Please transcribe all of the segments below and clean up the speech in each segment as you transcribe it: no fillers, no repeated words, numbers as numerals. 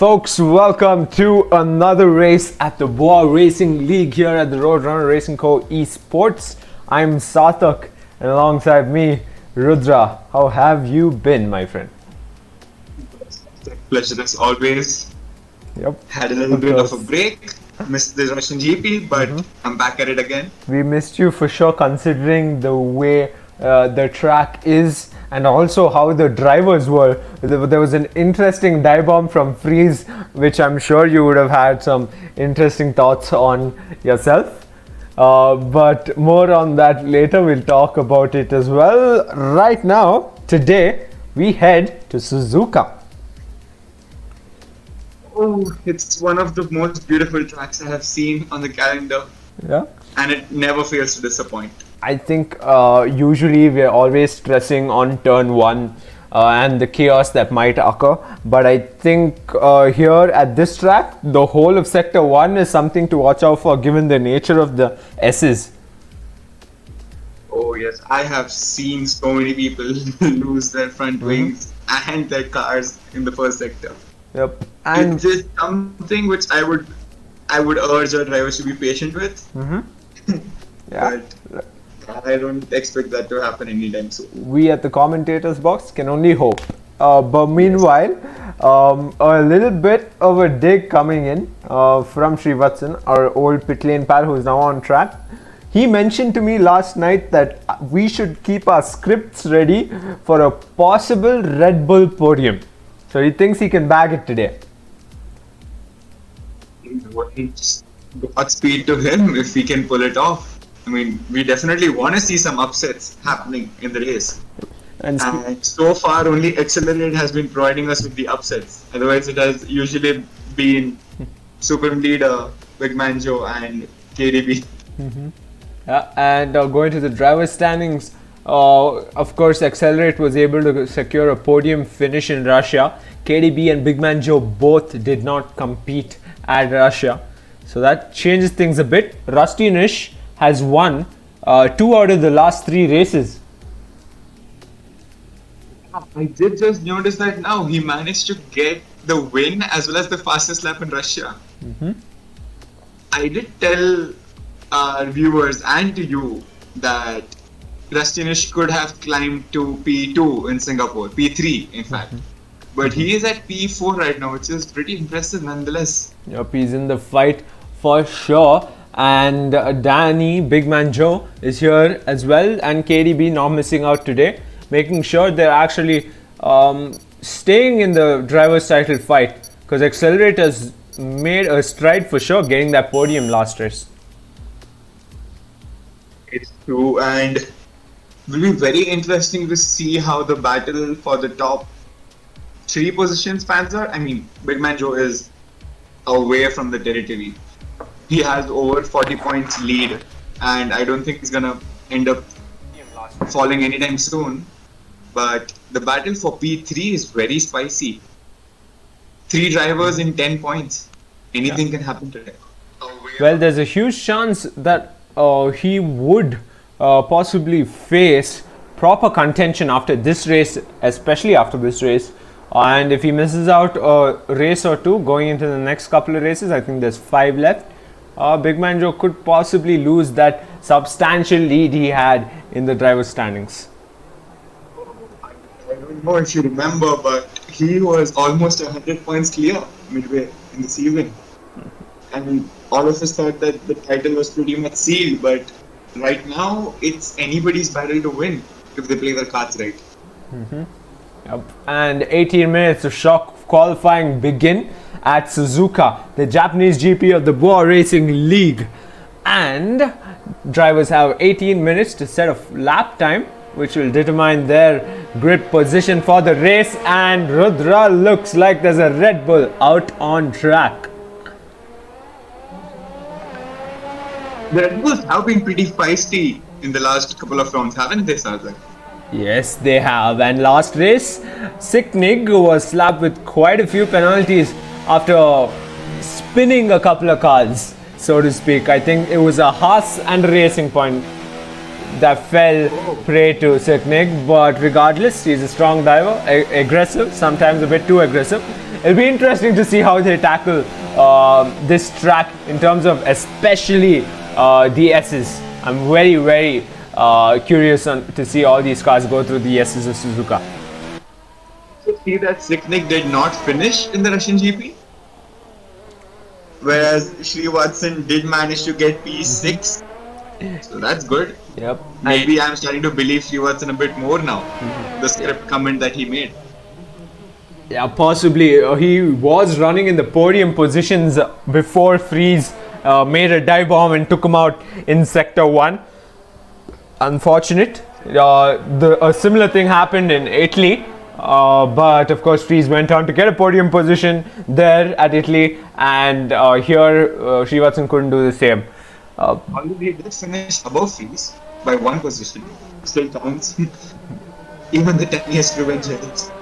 Folks, welcome to another race at the Bwoah Racing League here at the RoadRunnerRacingCo Esports. I'm Sarthak and alongside me, Rudra. How have you been, my friend? Pleasure as always. Yep. Had a little bit of a break. Missed the Russian GP, but I'm back at it again. We missed you for sure, considering the way the track is and also how the drivers were. There was an interesting dive bomb from Freeze, which I'm sure you would have had some interesting thoughts on yourself. But more on that later. We'll talk about it as well. Right now, today, we head to Suzuka. Oh, it's one of the most beautiful tracks I have seen on the calendar. Yeah. And it never fails to disappoint. I think usually we're always stressing on turn one and the chaos that might occur. But I think here at this track, the whole of Sector 1 is something to watch out for given the nature of the S's. Oh yes, I have seen so many people lose their front wings and their cars in the first sector. Yep. And it's just something which I would urge our drivers to be patient with. yeah. But I don't expect that to happen anytime soon. We at the commentators box can only hope. But meanwhile, a little bit of a dig coming in from Srivatsan, our old pit lane pal who's now on track. He mentioned to me last night that we should keep our scripts ready for a possible Red Bull podium. So he thinks he can bag it today. Godspeed to him if he can pull it off. I mean, we definitely want to see some upsets happening in the race. And so far, only Accelerate has been providing us with the upsets. Otherwise, it has usually been Supreme Leader, Big Man Joe, and KDB. Yeah, and going to the driver's standings, of course, Accelerate was able to secure a podium finish in Russia. KDB and Big Man Joe both did not compete at Russia. So that changes things a bit. Rusty Nish has won 2 out of the last 3 races. I did just notice that now. He managed to get the win as well as the fastest lap in Russia. I did tell our viewers and to you that Rusty Nish could have climbed to P2 in Singapore, P3 in fact. But he is at P4 right now, which is pretty impressive nonetheless. Yep, he's in the fight for sure. And Danny, Big Man Joe is here as well, and KDB not missing out today, making sure they're actually staying in the driver's title fight, because Accelerate has made a stride for sure getting that podium last race. It's true, and it will be very interesting to see how the battle for the top 3 positions pans out. I mean, Big Man Joe is away from the territory. He has over 40 points lead, and I don't think he's gonna end up falling anytime soon. But the battle for P3 is very spicy. 3 drivers in 10 points. Anything can happen today. Well, there's a huge chance that he would possibly face proper contention after this race, especially after this race. And if he misses out a race or 2 going into the next couple of races, I think there's 5 left. Big Man Joe could possibly lose that substantial lead he had in the driver's standings. I don't know if you remember, but he was almost 100 points clear midway in the season. And all of us thought that the title was pretty much sealed, but right now it's anybody's battle to win if they play their cards right. Yep. And 18 minutes of shock qualifying begin at Suzuka, the Japanese GP of the Bwoah Racing League. And drivers have 18 minutes to set a lap time, which will determine their grid position for the race. And Rudra, looks like there's a Red Bull out on track. The Red Bulls have been pretty feisty in the last couple of rounds, haven't they, Sarthak? Yes, they have. And last race, Sicknig was slapped with quite a few penalties after spinning a couple of cars, so to speak. I think it was a Haas and Racing Point that fell prey to Sicknig, but regardless, he's a strong driver, aggressive, sometimes a bit too aggressive. it'll be interesting to see how they tackle this track in terms of especially the S's. I'm very curious to see all these cars go through the S's of Suzuka. So see that Sicknick did not finish in the Russian GP, whereas Srivatsan did manage to get P6. So that's good. Yep. Maybe I'm starting to believe Srivatsan a bit more now. The script comment that he made. Yeah, possibly. He was running in the podium positions before Freeze made a dive bomb and took him out in Sector 1. Unfortunate. A similar thing happened in Italy. But of course, Freeze went on to get a podium position there at Italy, and here Srivatsan couldn't do the same. Although he did finish above Freeze by 1 position, still counts. Even the tiniest revenge headings.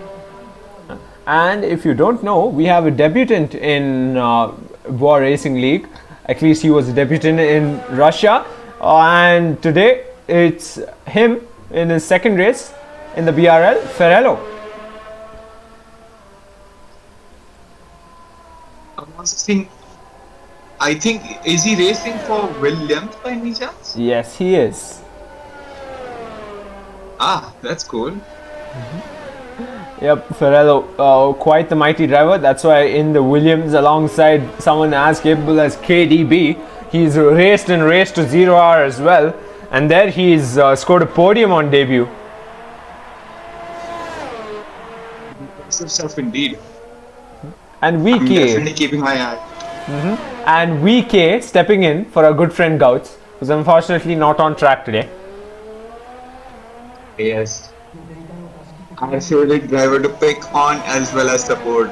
And if you don't know, we have a debutant in Bwoah Racing League. At least he was a debutant in Russia, and today it's him in his second race in the BRL, Ferrello. I think, is he racing for Williams by any chance? Yes, he is. Ah, that's cool. Yep, Ferrello, quite the mighty driver. That's why in the Williams, alongside someone as capable as KDB, he's raced and raced to 0R as well. And there he's scored a podium on debut. Impressive stuff indeed. And I'm VK. definitely keeping my eye. And VK stepping in for our good friend Gouts, who's unfortunately not on track today. Yes. Our favorite driver to pick on as well as support.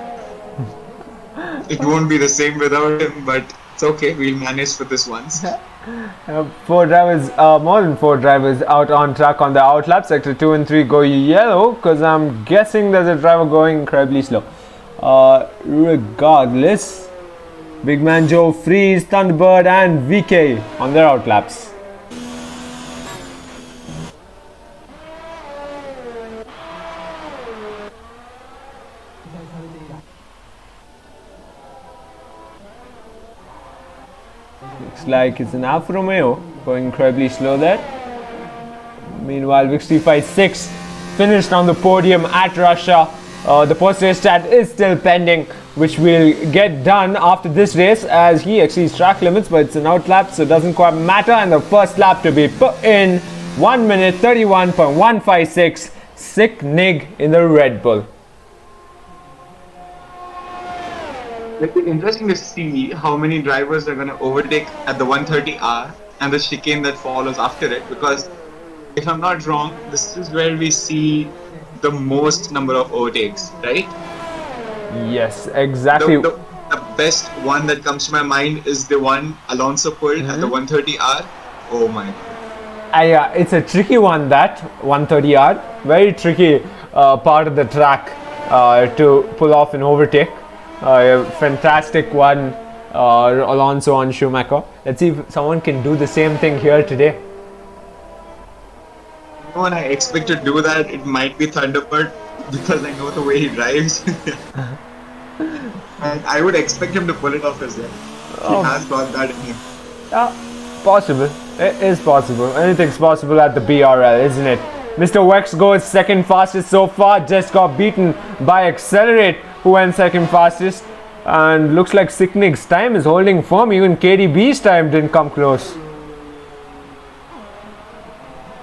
It won't be the same without him, but it's okay. We'll manage for this once. More than 4 drivers out on track on the outlap. Sector 2 and 3 go yellow because I'm guessing there's a driver going incredibly slow. Regardless, Big Man Joe, Freeze, Thunderbird and VK on their outlaps. Looks like it's an Alfa Romeo going incredibly slow there. Meanwhile, Vix356 finished on the podium at Russia. The post-race stat is still pending, which will get done after this race as he exceeds track limits, but it's an outlap, so it doesn't quite matter. And the first lap to be put in 1 minute 31.156. Sick Nig in the Red Bull. It'll be interesting to see how many drivers are going to overtake at the 130R and the chicane that follows after it, because if I'm not wrong, this is where we see the most number of overtakes, right? Yes, exactly. The best one that comes to my mind is the one Alonso pulled at the 130R. Oh my god. It's a tricky one, that 130R. Very tricky part of the track to pull off an overtake. A fantastic one, Alonso on Schumacher. Let's see if someone can do the same thing here today. When I expect to do that, it might be Thunderbird because I know the way he drives. And I would expect him to pull it off as well. He has got that in him. Possible. It is possible. Anything's possible at the BRL, isn't it? Mr. Wex goes second fastest so far, just got beaten by Accelerate, who went second fastest. And looks like Sicknig's time is holding firm. Even KDB's time didn't come close.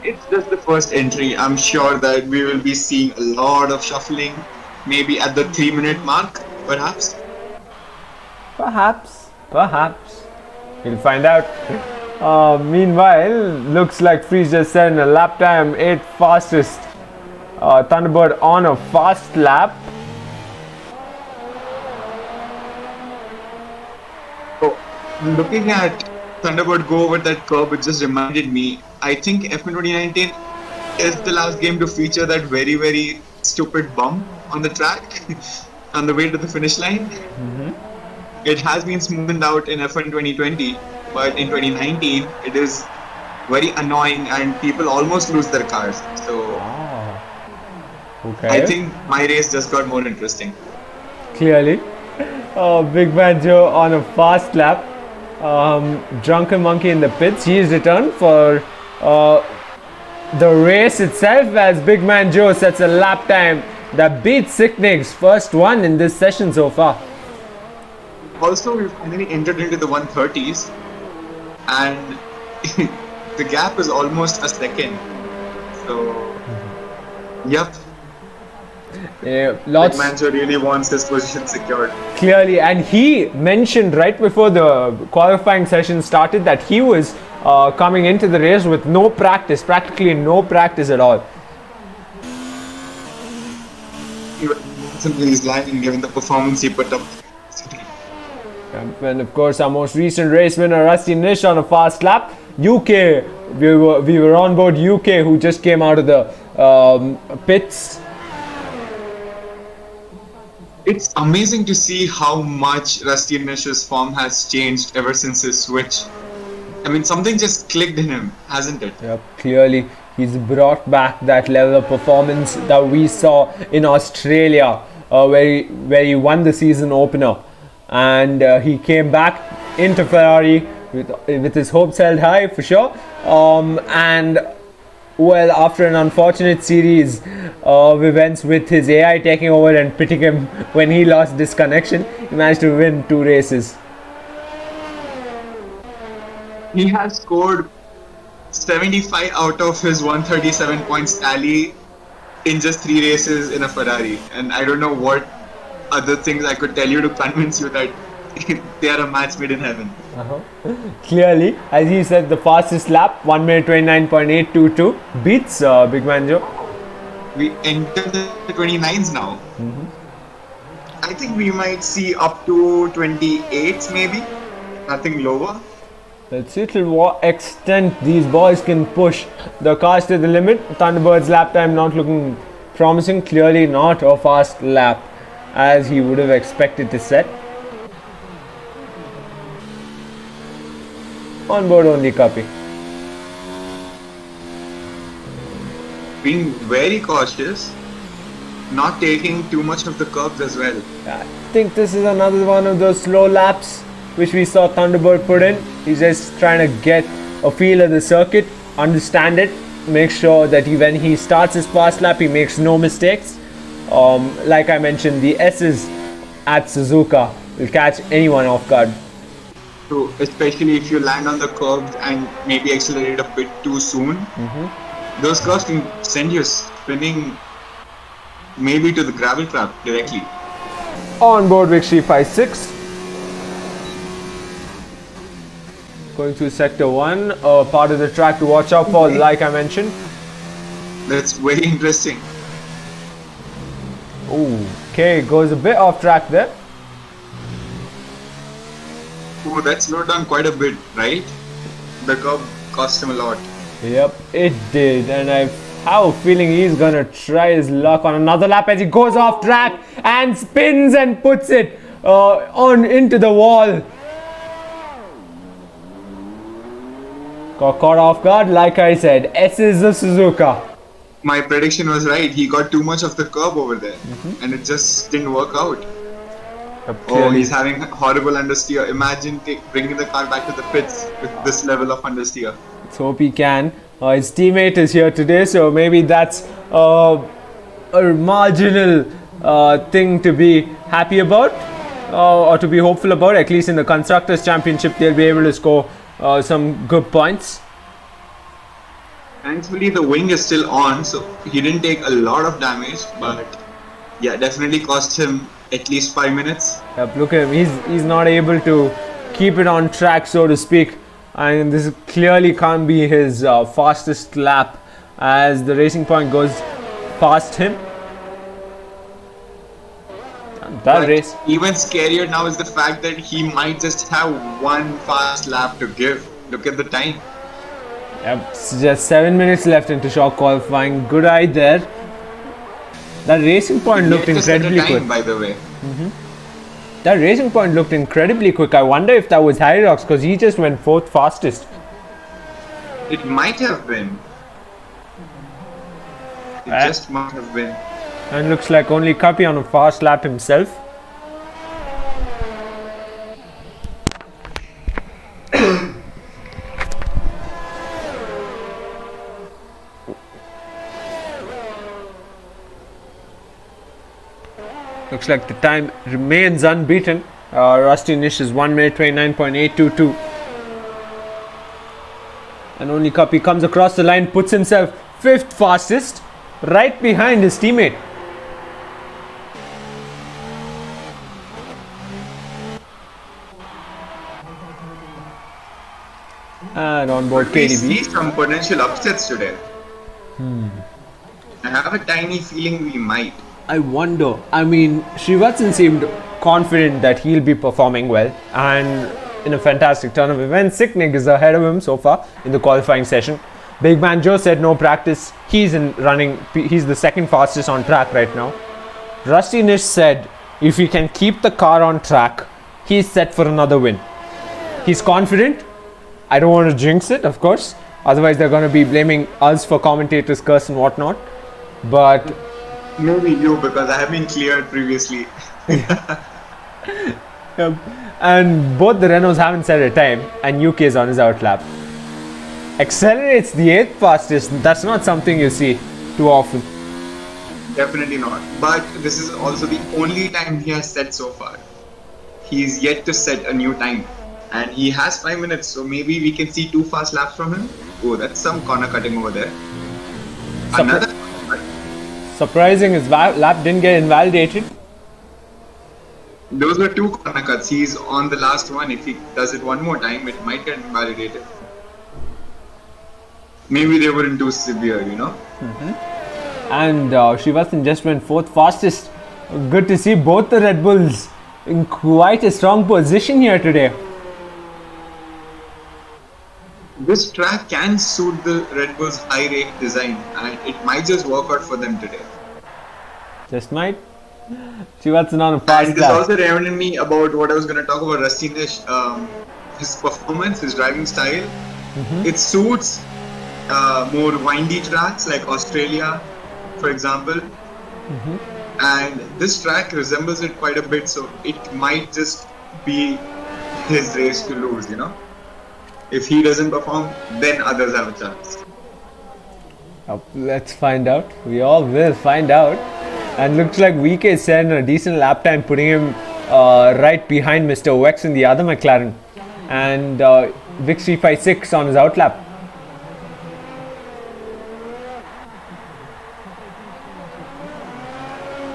It's just the first entry. I'm sure that we will be seeing a lot of shuffling, maybe at the 3-minute mark, perhaps. Perhaps. We'll find out. Meanwhile, looks like Freeze just said in a lap time 8th fastest. Thunderbird on a fast lap. Oh, looking at Thunderbird go over that curb, it just reminded me. I think F1 2019 is the last game to feature that very stupid bump on the track on the way to the finish line. It has been smoothened out in F1 2020, but in 2019 it is very annoying and people almost lose their cars. So Okay. I think my race just got more interesting. clearly. Big Man Joe on a fast lap. Drunken Monkey in the pits. He is returned for the race itself as Big Man Joe sets a lap time that beats Sicknick's first one in this session so far. Also, we've finally entered into the 130s, and the gap is almost a second. So, yep. Yeah, lots. Manjo really wants his position secured. Clearly, and he mentioned right before the qualifying session started that he was coming into the race with no practice, practically no practice at all. Simply he's lying given the performance he put up. And of course, our most recent race winner, Rusty Nish, on a fast lap. UK, we were on board UK, who just came out of the pits. It's amazing to see how much Rusty Nish's form has changed ever since his switch. I mean, something just clicked in him, hasn't it? Yep, clearly he's brought back that level of performance that we saw in Australia, where he won the season opener, and he came back into Ferrari with his hopes held high for sure. And well, after an unfortunate series of events with his AI taking over and pitting him when he lost disconnection, he managed to win 2 races. He has scored 75 out of his 137 points tally in just 3 races in a Ferrari, and I don't know what other things I could tell you to convince you that they are a match made in heaven. Clearly, as he said, the fastest lap, 1 minute 29.822, beats Big Man Joe. We enter the 29s now. I think we might see up to 28s maybe, nothing lower. Let's see till what extent these boys can push the cars to the limit. Thunderbird's lap time not looking promising, clearly not a fast lap as he would have expected to set. On board only copy. Being very cautious, not taking too much of the curbs as well. I think this is another one of those slow laps which we saw Thunderbird put in. He's just trying to get a feel of the circuit, understand it, make sure that when he starts his fast lap he makes no mistakes. Like I mentioned, the S's at Suzuka will catch anyone off guard. So especially if you land on the curbs and maybe accelerate a bit too soon, those curves can send you spinning maybe to the gravel trap directly. On board Victory 56. Going through sector 1, part of the track to watch out for, like I mentioned. That's very interesting. Okay, goes a bit off track there. Oh, that slowed down quite a bit, right? The curb cost him a lot. Yep, it did, and I have a feeling he's gonna try his luck on another lap as he goes off track and spins and puts it on into the wall. Got caught off guard, like I said. S is the Suzuka. My prediction was right. He got too much of the curb over there, and it just didn't work out. Oh, he's having horrible understeer. Imagine bringing the car back to the pits with this level of understeer. Let's hope he can. His teammate is here today, so maybe that's a marginal thing to be happy about or to be hopeful about. At least in the Constructors' Championship, they'll be able to score some good points. Thankfully, the wing is still on, so he didn't take a lot of damage, but yeah, definitely cost him at least 5 minutes. Yep, look at him. He's not able to keep it on track, so to speak. And this clearly can't be his fastest lap as the Racing Point goes past him. That race. Even scarier now is the fact that he might just have one fast lap to give. Look at the time. Yep, just 7 minutes left into short qualifying. Good eye there. That Racing Point looked incredibly quick. By the way. That Racing Point looked incredibly quick. I wonder if that was Harry Rocks because he just went 4th fastest. It might have been. It just might have been. And looks like only Kapi on a fast lap himself. looks like the time remains unbeaten. Rusty Nish is 1 minute 29.822. And only Cuppy comes across the line, puts himself 5th fastest, right behind his teammate. And on board We KDB. see some potential upsets today. I have a tiny feeling we might. I wonder. I mean, Srivatsan seemed confident that he'll be performing well and in a fantastic turn of events. Sicknig is ahead of him so far in the qualifying session. Big Man Joe said no practice. He's the 2nd fastest on track right now. Rusty Nish said if he can keep the car on track, he's set for another win. He's confident. I don't want to jinx it, of course. Otherwise, they're going to be blaming us for commentators' curse and whatnot. But Maybe you, because I have been cleared previously. and both the Renaults haven't set a time, and UK is on his outlap. Accelerates the 8th fastest. That's not something you see too often. Definitely not. But this is also the only time he has set so far. He's yet to set a new time. And he has 5 minutes, so maybe we can see 2 fast laps from him. Oh, that's some corner cutting over there. Another. Surprising, his lap didn't get invalidated. Those were 2 corner cuts. He's on the last one. If he does it one more time, it might get invalidated. Maybe they weren't too severe, you know. And Srivatsan just went 4th fastest. Good to see both the Red Bulls in quite a strong position here today. This track can suit the Red Bull's high rake design, and it might just work out for them today. Just might. Srivatsan on a fast And this lap. also reminded me about what I was going to talk about Rusty Nish. His performance, his driving style, it suits more windy tracks like Australia, for example. And this track resembles it quite a bit, so it might just be his race to lose, you know. If he doesn't perform, then others have a chance. Let's find out. We all will find out. And looks like VK set a decent lap time, putting him right behind Mr. Wex in the other McLaren. And Vix 356 on his outlap.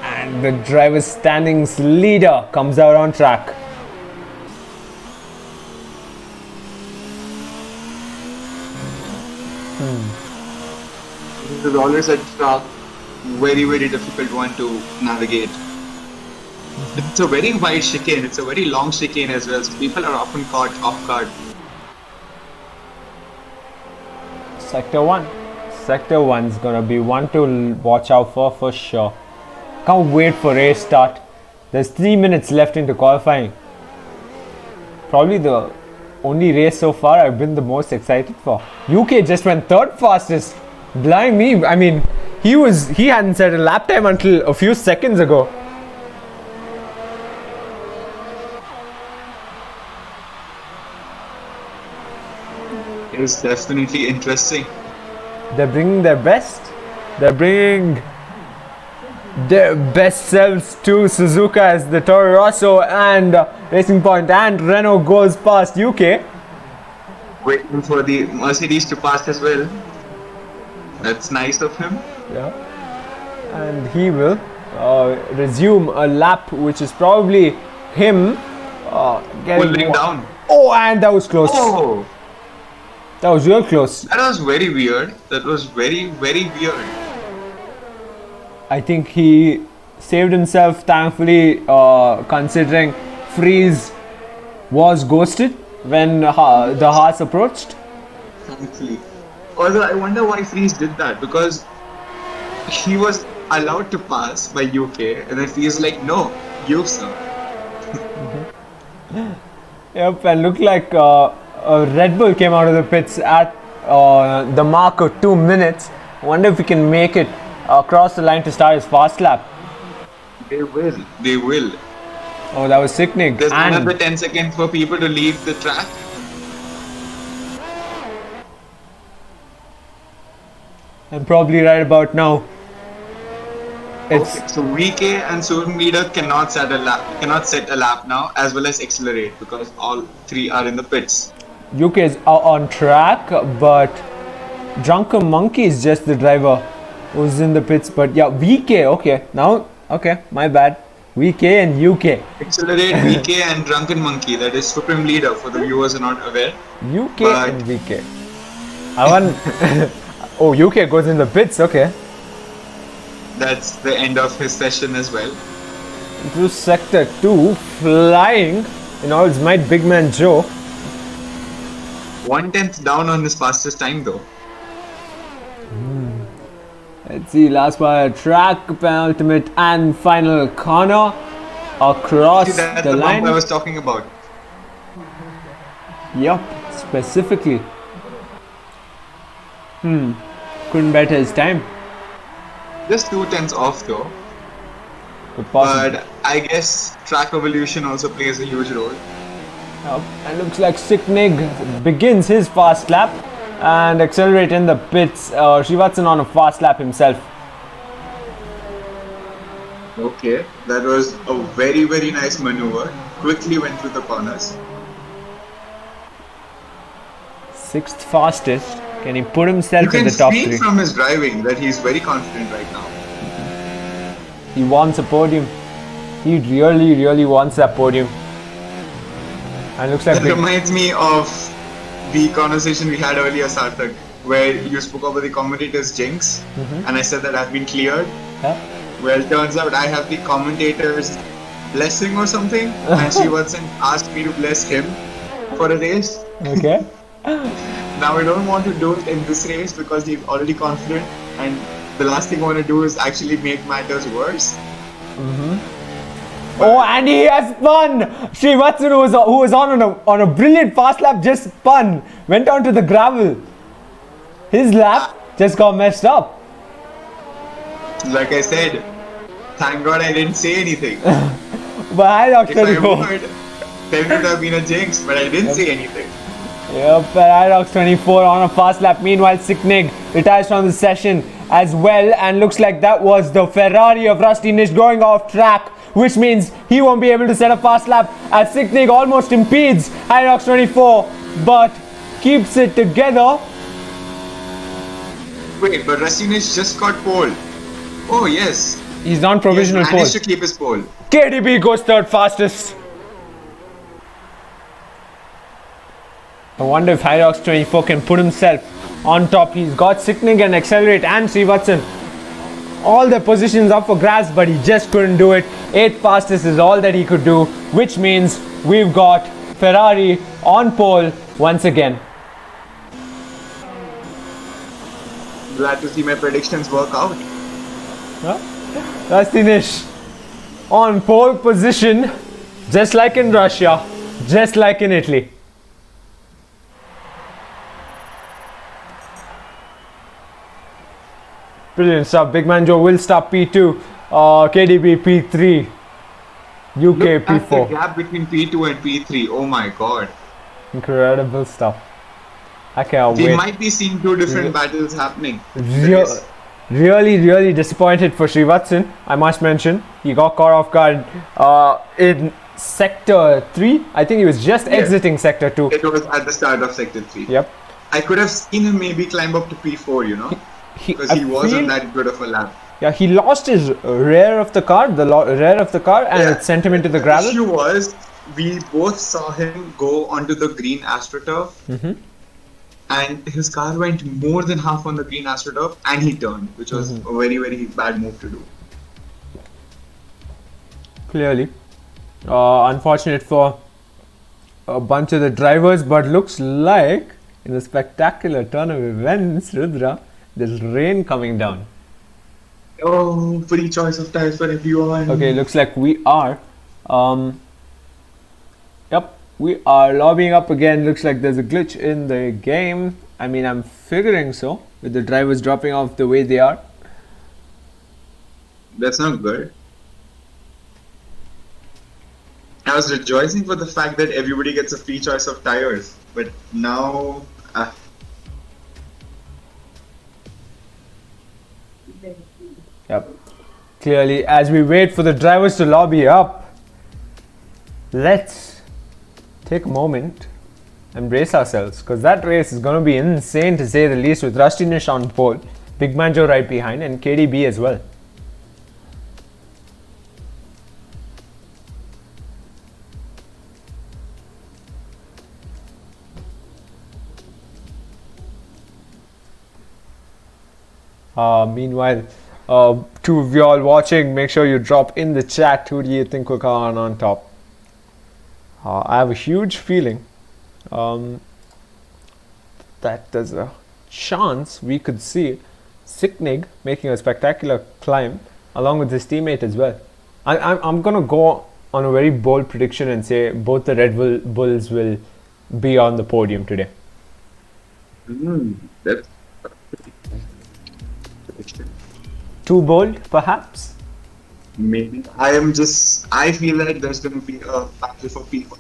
And the driver's standings leader comes out on track. This is always a track, very, very difficult one to navigate. It's a very wide chicane, it's a very long chicane as well, so people are often caught off guard. Sector 1. Sector 1 is going to be one to watch out for sure. Can't wait for race start. There's 3 minutes left into qualifying. Probably the only race so far I've been the most excited for. UK just went 3rd fastest. Blind me. I mean, he hadn't set a lap time until a few seconds ago. It's definitely interesting. They're bringing their best. They're bringing their best selves to Suzuka as the Toro Rosso and Racing Point and Renault goes past UK. Waiting for the Mercedes to pass as well. That's nice of him. Yeah. And he will resume a lap, which is probably him getting Pulling down. Oh, and that was close. Oh, That was real close. that was very weird. That was very, very weird. I think he saved himself, thankfully, considering Freeze was ghosted when the Haas approached. Thankfully. Although I wonder why Freeze did that, because he was allowed to pass by UK and then Freeze like, no, you sir. Yep, and looked like a Red Bull came out of the pits at the mark of 2 minutes. Wonder if we can make it across the line to start his fast lap. They will. They will. Oh, that was sickening. There's And another 10 seconds for people to leave the track. probably right about now. It's Okay, so VK and Suzuka leader cannot set a lap now, as well as accelerate because all three are in the pits. UK is on track, but Drunken Monkey is just the driver who's in the pits. But yeah, VK. Okay, now okay, my bad. VK and UK. Accelerate, VK and Drunken Monkey, that is Supreme Leader for the viewers who are not aware. UK But- and VK. I want. Oh, UK goes in the pits. Okay. That's the end of his session as well. Into sector 2, flying. You know, it's my big man Joe. 1/10 down on his fastest time though. Let's see, last part, track, penultimate, and final corner across See, that's the the line. bump I was talking about. Yup, specifically. Couldn't better his time. Just 2/10 off though. But possible. But I guess track evolution also plays a huge role. Yup, and looks like Sicknig begins his fast lap and accelerate in the pits. Srivatsan on a fast lap himself. Okay, that was a very, very nice maneuver. Quickly went through the corners. Sixth fastest. Can he put himself You in can the top see 3? from his driving that he's very confident right now. He wants a podium. He really, really wants that podium. And looks like That reminds me of the conversation we had earlier, Sarthak, where you spoke about the commentator's jinx, and I said that I've been cleared. Yeah. Well, turns out I have the commentator's blessing or something, and Srivatsan asked me to bless him for a race. Okay. Now I don't want to do it in this race because he's already confident, and the last thing I want to do is actually make matters worse. Oh, and he has spun! Srivatsan, who was on a brilliant fast lap, just spun. Went onto the gravel. His lap just got messed up. Like I said, thank God I didn't say anything. But I If I 34. would, then it would have been a jinx, but I didn't say anything. Yep, Paradox 24 on a fast lap. Meanwhile, Sicknig retires from the session as well, and looks like that was the Ferrari of Rusty Nish going off track, which means he won't be able to set a fast lap as Sicknig almost impedes Paradox 24, but keeps it together. Wait, but Racinic just got pole. Oh yes, He's on he has provisional pole. managed to keep his pole. KDB goes third fastest. I wonder if Hyrox 24 can put himself on top. He's got Sicknig and Accelerate and Srivatsan. All the positions up for grabs, but he just couldn't do it. 8th fastest is all that he could do, which means we've got Ferrari on pole once again. Glad to see my predictions work out. That's Dinesh on pole position, just like in Russia, just like in Italy. Brilliant stuff. Big Man Joe will stop P2, KDB P3, UK Look at the P4. gap between P2 and P3. Oh my god. Incredible stuff. I can't We wait. might be seeing two different battles happening. Really disappointed for Srivatsan, I must mention. He got caught off guard in sector 3. I think he was just exiting sector 2. It was at the start of sector 3. Yep. I could have seen him maybe climb up to P4, you know, because he I wasn't feel- that good of a lap. Yeah, he lost his rear of the car, rear of the car, and Yeah. it sent him into the The gravel. issue was we both saw him go onto the green AstroTurf, and his car went more than half on the green AstroTurf, and he turned, which was a very bad move to do. Clearly. Unfortunate for a bunch of the drivers, but looks like in a spectacular turn of events, Rudra, there's rain coming down. Oh, free choice of tires for everyone. Okay, looks like we are. Yep, we are lobbying up again. Looks like there's a glitch in the game. I mean, I'm figuring so, with the drivers dropping off the way they are. That's not good. I was rejoicing for the fact that everybody gets a free choice of tires, but now Yep. clearly. As we wait for the drivers to lobby up, let's take a moment and brace ourselves, because that race is going to be insane to say the least, with Rusty Nish on pole, Big Man Joe right behind, and KDB as well. Meanwhile, two of y'all watching, make sure you drop in the chat who do you think will come on top. I have a huge feeling that there's a chance we could see Sicknig making a spectacular climb along with his teammate as well. I'm going to go on a very bold prediction and say both the Red Bulls will be on the podium today. That's Too bold, perhaps? maybe. I feel like there's going to be a battle for P1.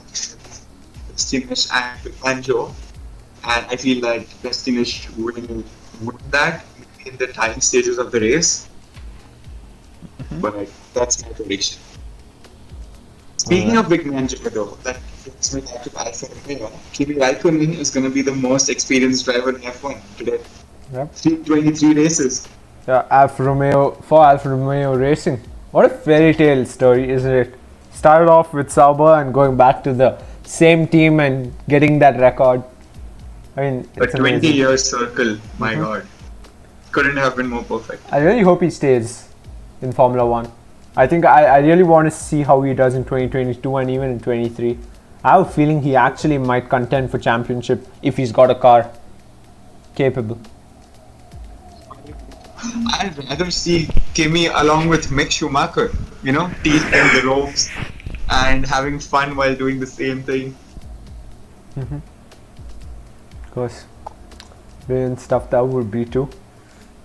Destinish and Banjo. And I feel like Destinish will win that in the time stages of the race. But that's my prediction. Speaking of Big Man Joe, though, that brings me back to Alfa Romeo. Kimi Raikkonen is going to be the most experienced driver in F1 today. Yep. 323 races. Yeah, Alfa Romeo Racing. What a fairy tale story, isn't it? Started off with Sauber and going back to the same team and getting that record. I mean, A it's amazing. 20-year circle, my god. Couldn't have been more perfect. I really hope he stays in Formula 1. I think I really want to see how he does in 2022 and even in 23. I have a feeling he actually might contend for championship if he's got a car capable. I'd rather see Kimi along with Mick Schumacher, teasing the ropes and having fun while doing the same thing. Of course, brilliant stuff that would be too.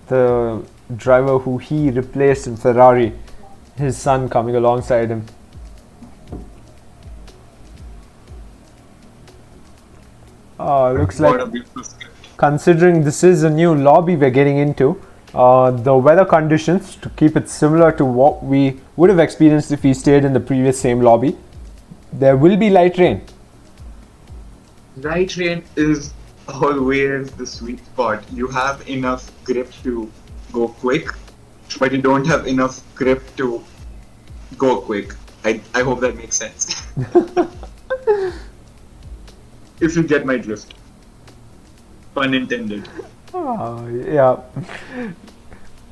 The driver who he replaced in Ferrari, his son coming alongside him. Looks What like, a beautiful script. considering this is a new lobby we're getting into, the weather conditions, to keep it similar to what we would have experienced if we stayed in the previous same lobby, there will be light rain. Right rain is always the sweet spot. You have enough grip to go quick, but you don't have enough grip to go quick. I hope that makes sense. If you get my drift. Pun intended. Oh, yeah.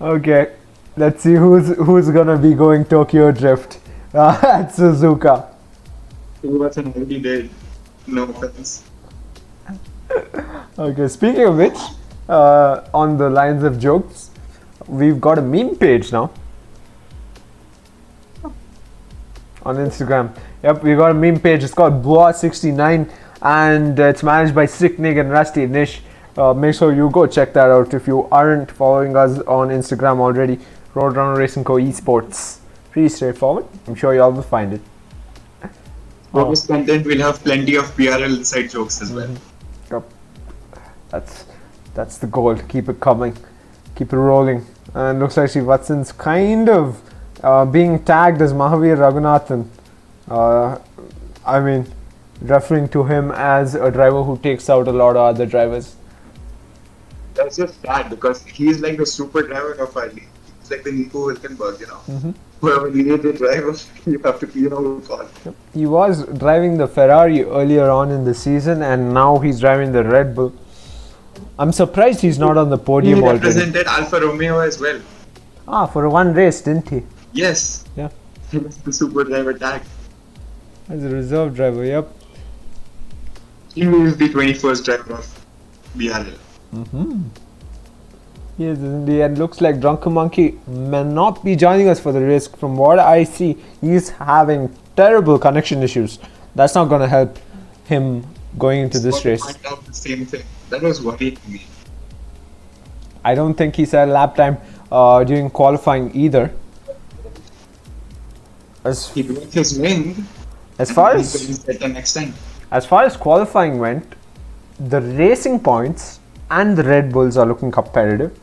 Okay, let's see who's gonna be going Tokyo Drift at Suzuka. That's an already did. No offense. Okay, speaking of which, on the lines of jokes, we've got a meme page now on Instagram. Yep, we got a meme page. It's called Bwoah69 and it's managed by Sicknig and Rusty Nish. Make sure you go check that out if you aren't following us on Instagram already. RoadRunnerRacingCo Esports. Pretty straightforward. I'm sure you all will find it. Bonus content will have plenty of PRL inside jokes as well. Yep. That's the goal. Keep it coming. Keep it rolling. And looks like Srivatsan's kind of being tagged as Mahavir Raghunathan. I mean, referring to him as a driver who takes out a lot of other drivers. That's just sad because he's like the super driver of our league. He's like the Nico Hülkenberg, Whoever needed a driver, you have to, call. Yep. He was driving the Ferrari earlier on in the season and now he's driving the Red Bull. I'm surprised he's not on the podium He already. represented Alfa Romeo as well. For one race, didn't he? Yes. Yeah. He was the super driver tag. As a reserve driver, yep. He is the 21st driver of BRL. Yes, indeed, and looks like Drunken Monkey may not be joining us for the race. From what I see, he's having terrible connection issues. That's not going to help him going into this race. Find out the same thing. That was worrying me. I don't think he set a lap time during qualifying either. He broke his wing. As far He's going as to get the next time. qualifying went, the Racing Points and the Red Bulls are looking competitive.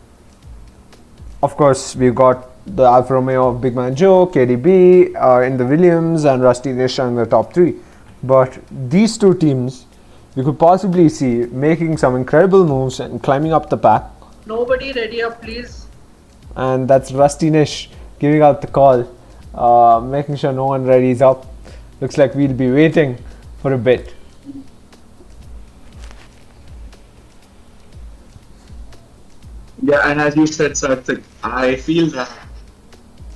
Of course, we've got the Alfa Romeo of Big Man Joe, KDB in the Williams, and Rusty Nish in the top 3. But these two teams, you could possibly see making some incredible moves and climbing up the pack. Nobody ready up, please. And that's Rusty Nish giving out the call, making sure no one readies up. Looks like we'll be waiting for a bit. Yeah, and as you said, Sarthak, I feel that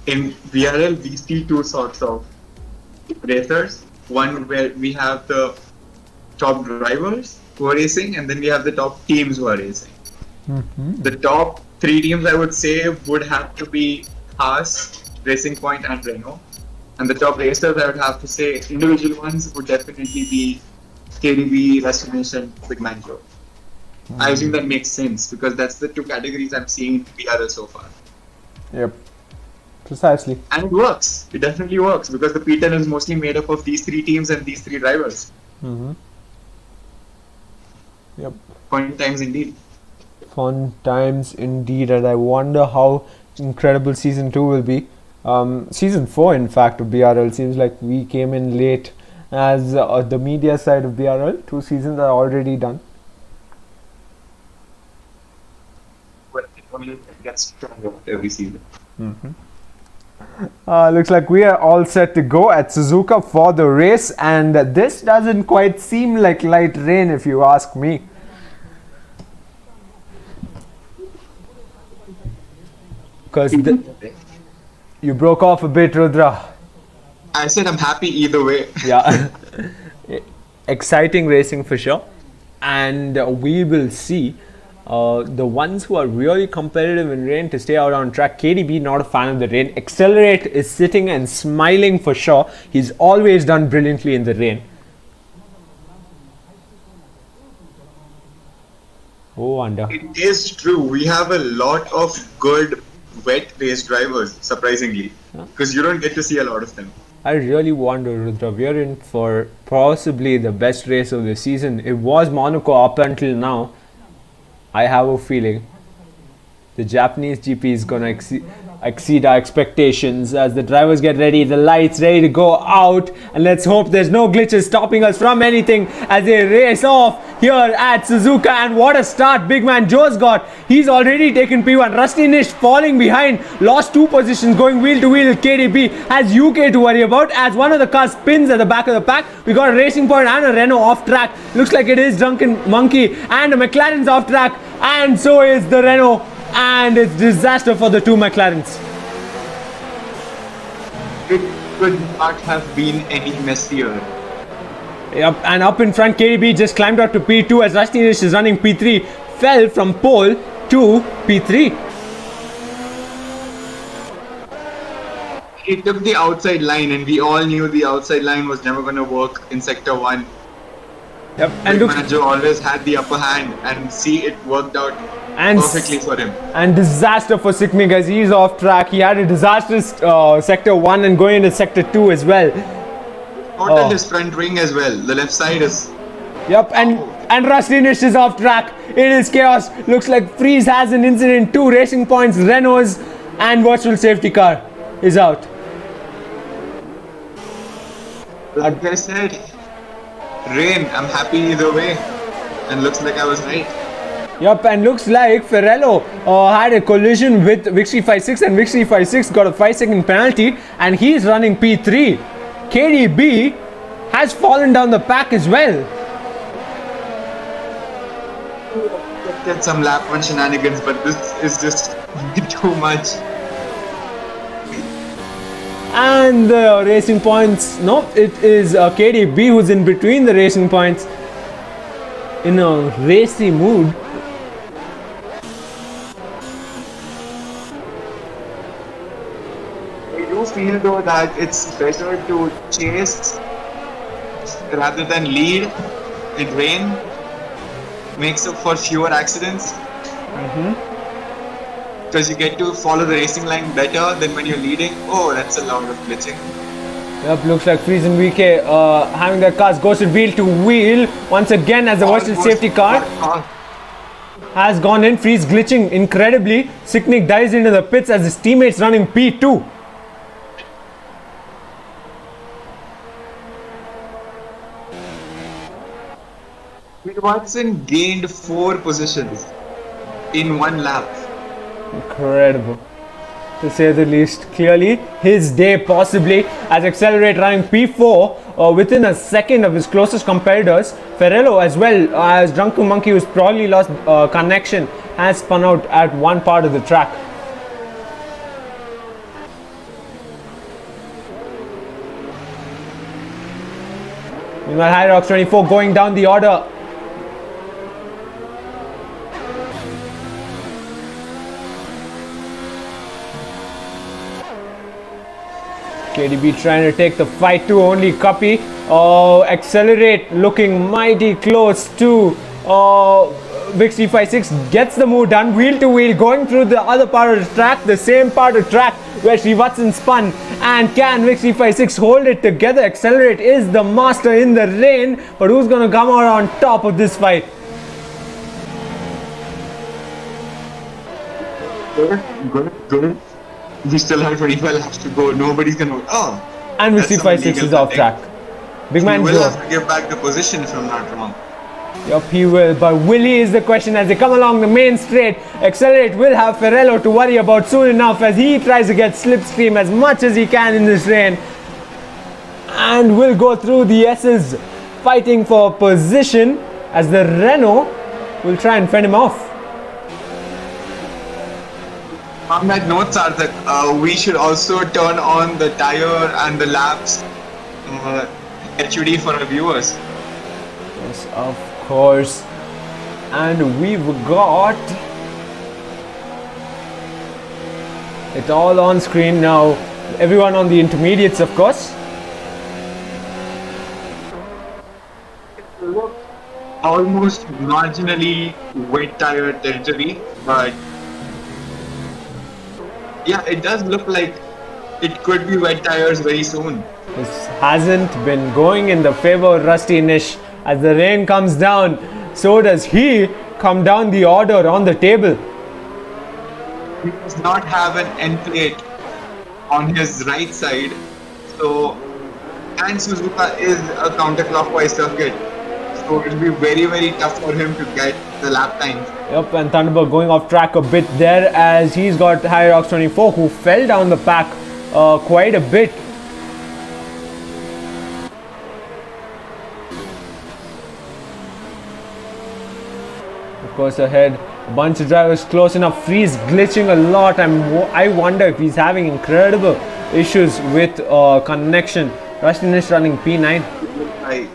in VRL we see two sorts of racers. One where we have the top drivers who are racing, and then we have the top teams who are racing. The top 3 teams, I would say, would have to be Haas, Racing Point, and Renault. And the top racers, I would have to say, individual ones would definitely be KDB, Rastinish, and Big Man Joe. I assume that makes sense because that's the 2 categories I'm seeing in VRL so far. Yep, precisely. And it works. It definitely works because the P10 is mostly made up of these 3 teams and these 3 drivers. Yep. Fun times indeed. Fun times indeed, and I wonder how incredible season 2 will be. Season 4, in fact, of BRL seems like we came in late as the media side of BRL. 2 seasons are already done. Well, it only gets stronger every season. Looks like we are all set to go at Suzuka for the race, and this doesn't quite seem like light rain if you ask me. Because you broke off a bit, Rudra. I said I'm happy either way. Yeah. Exciting racing for sure. And we will see the ones who are really competitive in rain to stay out on track. KDB, not a fan of the rain. Accelerate is sitting and smiling for sure. He's always done brilliantly in the rain. Oh, wonder. It is true. We have a lot of good wet race drivers, surprisingly, because you don't get to see a lot of them. I really wonder, Rudra, we are in for possibly the best race of the season. It was Monaco up until now. I have a feeling the Japanese GP is going to exceed our expectations as the drivers get ready, the lights ready to go out, and let's hope there's no glitches stopping us from anything as they race off here at Suzuka. And what a start Big Man Joe's got. He's already taken P1. Rusty Nish falling behind, lost 2 positions, going wheel to wheel. KDB has UK to worry about as one of the cars spins at the back of the pack. We got a Racing Point and a Renault off track. Looks like it is Drunken Monkey, and a McLaren's off track, and so is the Renault. And it's disaster for the 2 McLarens. It could not have been any messier. Yep, and up in front, KDB just climbed out to P2 as Rusty Nish is running P3, fell from pole to P3. He took the outside line, and we all knew the outside line was never going to work in Sector 1. Yep, and Big Man Joe always had the upper hand, and see, it worked out perfectly for him. And disaster for Sikmig as he's off track. He had a disastrous Sector 1 and going into Sector 2 as well. Total his front wing as well. The left side is... Yep, and Rusty Nish is off track. It is chaos. Looks like Freeze has an incident. 2 Racing Points, Renaults, and virtual safety car is out. Like I said, rain, I'm happy either way. And looks like I was right. Yep, and looks like Ferrello had a collision with Victory 56, and Victory 56 got a 5-second penalty, and he's running P3. KDB has fallen down the pack as well. Get some lap 1 shenanigans, but this is just too much. And the Racing Points, no, it is KDB who's in between the Racing Points in a racy mood. I do feel though that it's better to chase rather than lead in rain. Makes up for fewer accidents. Because you get to follow the racing line better than when you're leading. Oh, that's a lot of glitching. Yep, looks like Freeze and VK having their cars ghosted wheel to wheel once again as a virtual safety car. has gone in. Freeze glitching incredibly. Sicknick dives into the pits as his teammates running P2. Watson gained 4 positions in 1 lap. Incredible, to say the least. Clearly his day, possibly, as Accelerate running P4 within a second of his closest competitors. Ferrello as well as Drunken Monkey, who's probably lost connection, has spun out at one part of the track. Meanwhile, Hyrox 24 going down the order. KDB trying to take the fight to only Cuppy. Accelerate looking mighty close to Vix 356. Gets the move done, wheel to wheel, going through the other part of the track, the same part of the track where Srivatsan spun. And can Vix 356 hold it together? Accelerate is the master in the rain, but who's going to come out on top of this fight? Good. We still have 25 laps to go. Nobody's gonna. Oh! And Vix 356 is off track. Big man He will Joe. have to give back the position if I'm not wrong. Yup, he will. But will he is the question as they come along the main straight. Accelerate will have Ferrello to worry about soon enough as he tries to get slipstream as much as he can in this rain. And will go through the S's fighting for position as the Renault will try and fend him off. On that note, Sarthak, we should also turn on the tire and the laps HUD for our viewers. Yes, of course. And we've got it all on screen now. Everyone on the intermediates, of course. Almost marginally wet tire territory, but yeah, it does look like it could be wet tires very soon. This hasn't been going in the favor of Rusty Nish. As the rain comes down, so does he come down the order on the table. He does not have an end plate on his right side, so and Suzuka is a counterclockwise circuit, so it will be very, very tough for him to get the lap time. Yep, and Thunderbird going off track a bit there as he's got Hyrox 24 who fell down the pack quite a bit. Of course ahead, a bunch of drivers close enough. Freeze glitching a lot. I wonder if he's having incredible issues with connection. Rustin is running P9. Right.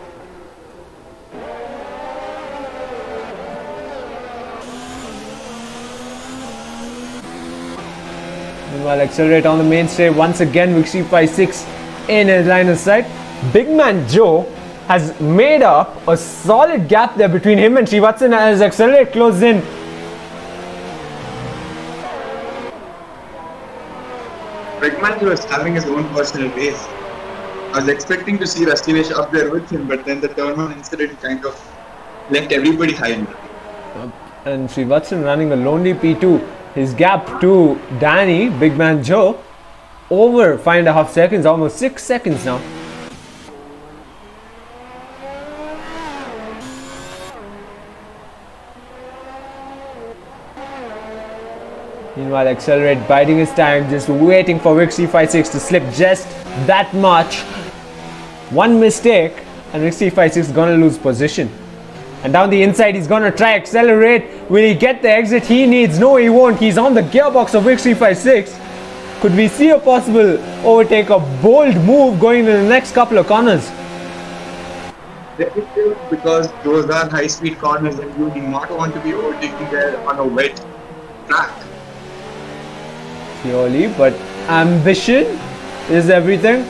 Meanwhile, Accelerate on the mainstay once again. Vix 356 in his line of sight. Big man Joe has made up a solid gap there between him and Srivatsan as Accelerate closes in. Bregman was having his own personal race. I was expecting to see Rustinish up there with him, but then the turn one incident kind of left everybody high and dry. And Srivatsan running a lonely P2. His gap to Danny, Big Man Joe, over 5.5 seconds, almost 6 seconds now. Meanwhile, Accelerate biding his time, just waiting for Vix 356 to slip just that much. One mistake and Vix 356 is gonna lose position. And down the inside, he's gonna try Accelerate. Will he get the exit he needs? No, he won't. He's on the gearbox of Vix 356. Could we see a possible overtake, a bold move going in the next couple of corners? Because those are high-speed corners and you do not want to be overtaking there on a wet track. Purely, but ambition is everything.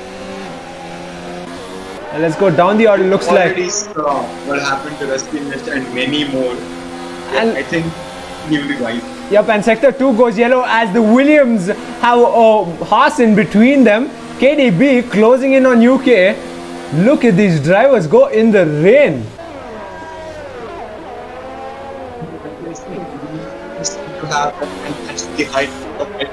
And let's go down the order. Looks like Already saw what happened to Rustinish and many more. And- I think he'll be right. yep, and sector 2 goes yellow as the Williams have a Haas in between them. KDB closing in on UK. Look at these drivers go in the rain. have that fantastic height of it.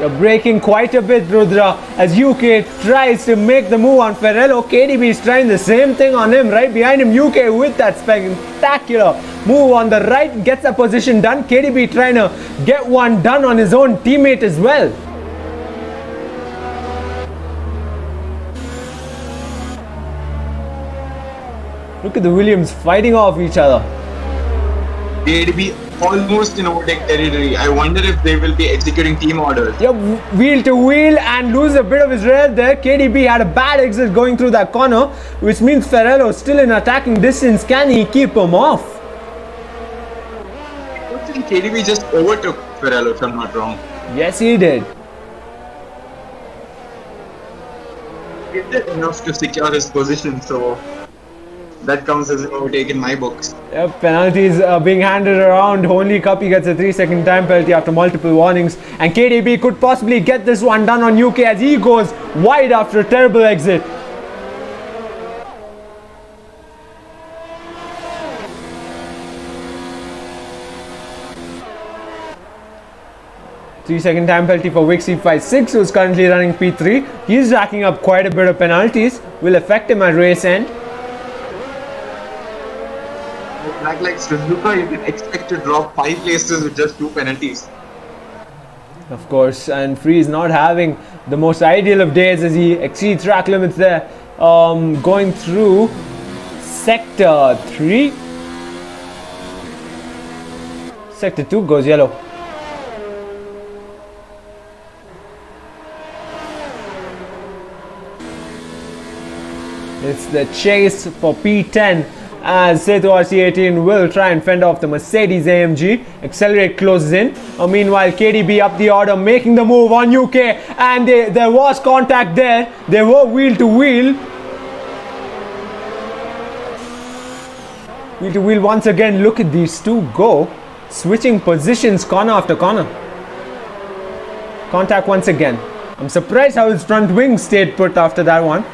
You're braking quite a bit, Rudra, as UK tries to make the move on Ferrello. KDB is trying the same thing on him. Right behind him, UK with that spectacular move on the right, gets that position done. KDB trying to get one done on his own teammate as well. Look at the Williams fighting off each other. They'd be almost in overtake territory. I wonder if they will be executing team orders. Yep, wheel to wheel and lose a bit of his rear there. KDB had a bad exit going through that corner, which means Ferrello still in attacking distance. Can he keep him off? I think KDB just overtook Ferrello, if I'm not wrong. Yes, he did. He did enough to secure his position, so that counts as an overtake in my books. Yep, penalties being handed around. Only Cuppy gets a 3-second time penalty after multiple warnings. And KDB could possibly get this one done on UK as he goes wide after a terrible exit. Three-second time penalty for Wixie56, who's currently running P3. He's racking up quite a bit of penalties. Will affect him at race end. Like Suzuka, you can expect to drop 5 places with just 2 penalties. Of course, and Free is not having the most ideal of days as he exceeds track limits there. Going through sector 3. Sector 2 goes yellow. It's the chase for P10 as Setu RC18 will try and fend off the Mercedes AMG. Accelerate closes in. Meanwhile, KDB up the order, making the move on UK, and there was contact there. They were wheel to wheel. Wheel to wheel once again. Look at these two go. Switching positions corner after corner. Contact once again. I'm surprised how his front wing stayed put after that one.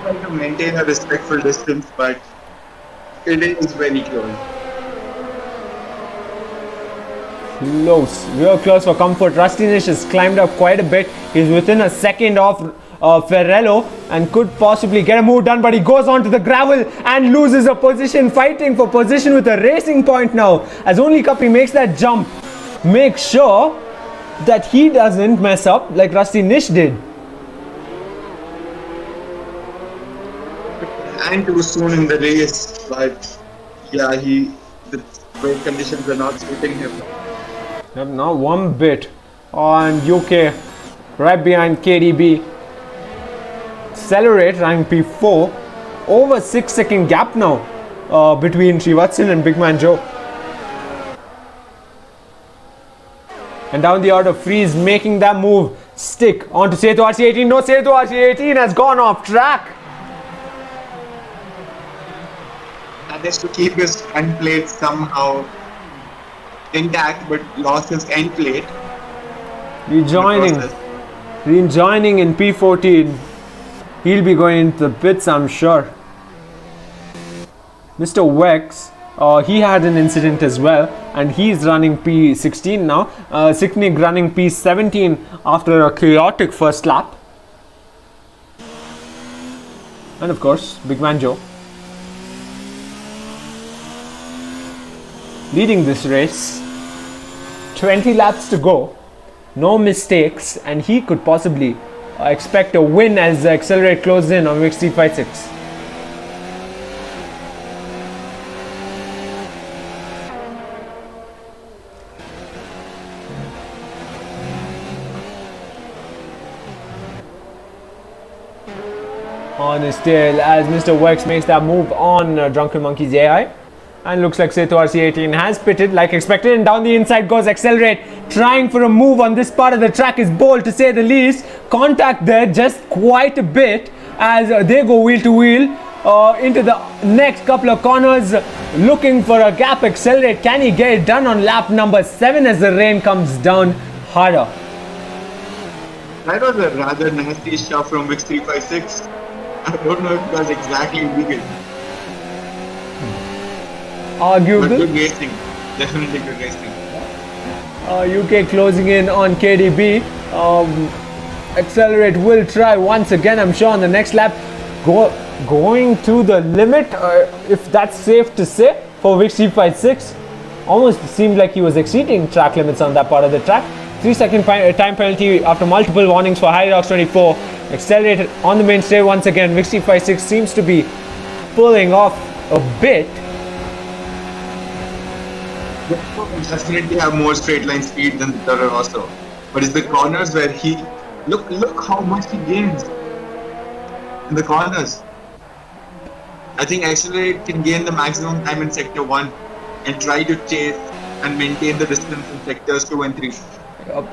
Trying to maintain a respectful distance, but it is very close. Close, real close for comfort. Rusty Nish has climbed up quite a bit. He's within a second of Ferrello and could possibly get a move done, but he goes onto the gravel and loses a position, fighting for position with a racing point now. As only Cuppy makes that jump, make sure that he doesn't mess up like Rusty Nish did. And too soon in the race, but yeah, the road conditions are not suiting him. Yep, not one bit on UK, right behind KDB. Accelerate, rank P4, over 6-second gap now between Srivatsan and Big Man Joe. And down the order, Freeze making that move, stick onto Setu RC18. No, Setu RC18 has gone off track. Managed to keep his front plate somehow intact, but lost his end plate. Rejoining in P14. He'll be going into the pits, I'm sure. Mr. Wex, he had an incident as well, and he's running P16 now. Sicknick running P17 after a chaotic first lap. And of course, Big Man Joe leading this race. 20 laps to go, no mistakes, and he could possibly expect a win as the Accelerate closes in on Wix356. On his tail as Mr. Wex makes that move on Drunken Monkey's AI. And looks like Setu RC18 has pitted like expected, and down the inside goes Accelerate, trying for a move on this part of the track is bold to say the least. Contact there just quite a bit as they go wheel to wheel into the next couple of corners, looking for a gap. Accelerate, can he get it done on lap number 7 as the rain comes down harder? That was a rather nasty shot from Wix356. I don't know if it was exactly legal. Arguable. But good racing. Definitely good racing. UK closing in on KDB. Accelerate will try once again, I'm sure, on the next lap. Going to the limit, if that's safe to say, for Vic C56. Almost seemed like he was exceeding track limits on that part of the track. 3-second time penalty after multiple warnings for High Rocks 24. Accelerated on the mainstay once again. Vic C56 seems to be pulling off a bit. Definitely have more straight line speed than the Toro Rosso, but it's the corners where he look how much he gains in the corners. I think Accelerate can gain the maximum time in sector 1 and try to chase and maintain the distance in sectors 2 and 3.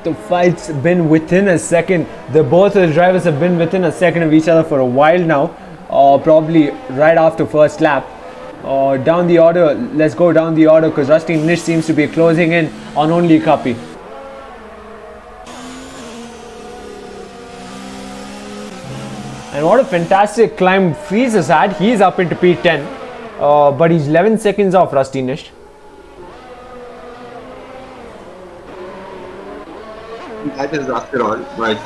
The fight's been within a second. Both the drivers have been within a second of each other for a while now, probably right after first lap. Down the order, let's go down the order because Rusty Nish seems to be closing in on only Kapi. And what a fantastic climb Freeze has had. He's up into P10, but he's 11 seconds off Rusty Nish. That is after all, but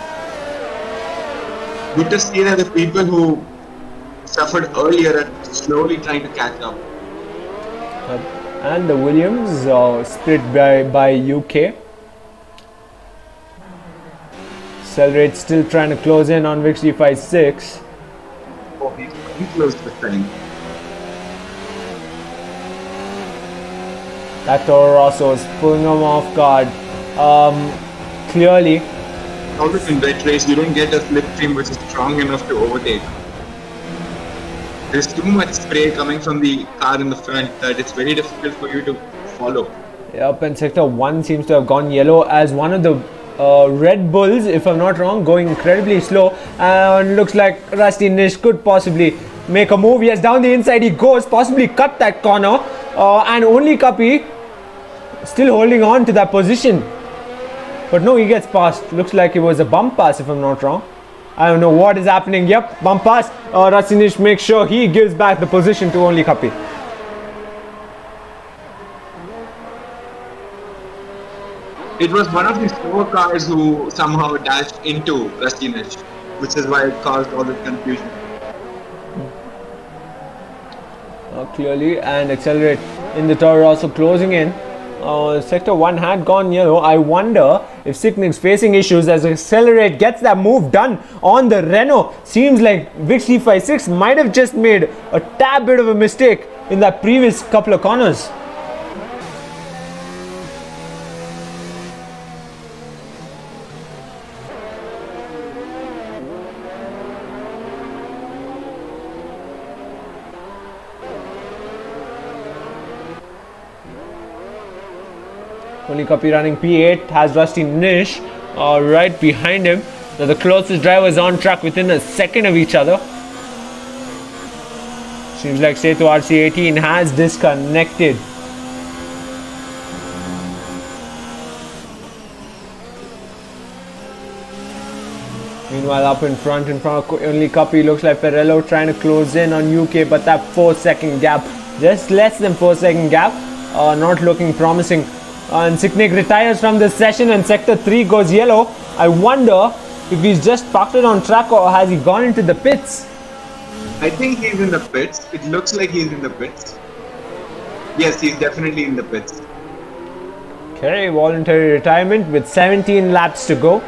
good to see that the people who suffered earlier are slowly trying to catch up. And the Williams split by UK. Accelerate still trying to close in on Vic C56. Oh, he closed the time. That Toro Rosso is pulling him off guard. Clearly, Always in wet race, you don't get a slipstream which is strong enough to overtake. There's too much spray coming from the car in the front that it's very difficult for you to follow. Yep, and sector 1 seems to have gone yellow as one of the Red Bulls, if I'm not wrong, going incredibly slow. And looks like Rusty Nish could possibly make a move. Yes, down the inside he goes, possibly cut that corner. And only Kapi still holding on to that position. But no, he gets past. Looks like it was a bump pass, if I'm not wrong. I don't know what is happening. Yep, bump pass. Rusty Nish makes sure he gives back the position to only Kapi. It was one of the slower cars who somehow dashed into Rusty Nish, which is why it caused all this confusion. Clearly, and Accelerate in the Toro Rosso closing in. Sector 1 had gone yellow. I wonder if Sicknick's facing issues as Accelerate gets that move done on the Renault. Seems like Vic C56 might have just made a tad bit of a mistake in that previous couple of corners. Only Kapi running P8 has Rusty Nish right behind him. Now the closest drivers on track within a second of each other. Seems like Setu RC18 has disconnected. Meanwhile, up in front of only Kapi, looks like Ferrello trying to close in on UK, but that 4-second gap, just less than 4-second gap, not looking promising. And Sicknick retires from this session and sector 3 goes yellow. I wonder if he's just parked it on track or has he gone into the pits? I think he's in the pits. It looks like he's in the pits. Yes, he's definitely in the pits. Okay, voluntary retirement with 17 laps to go.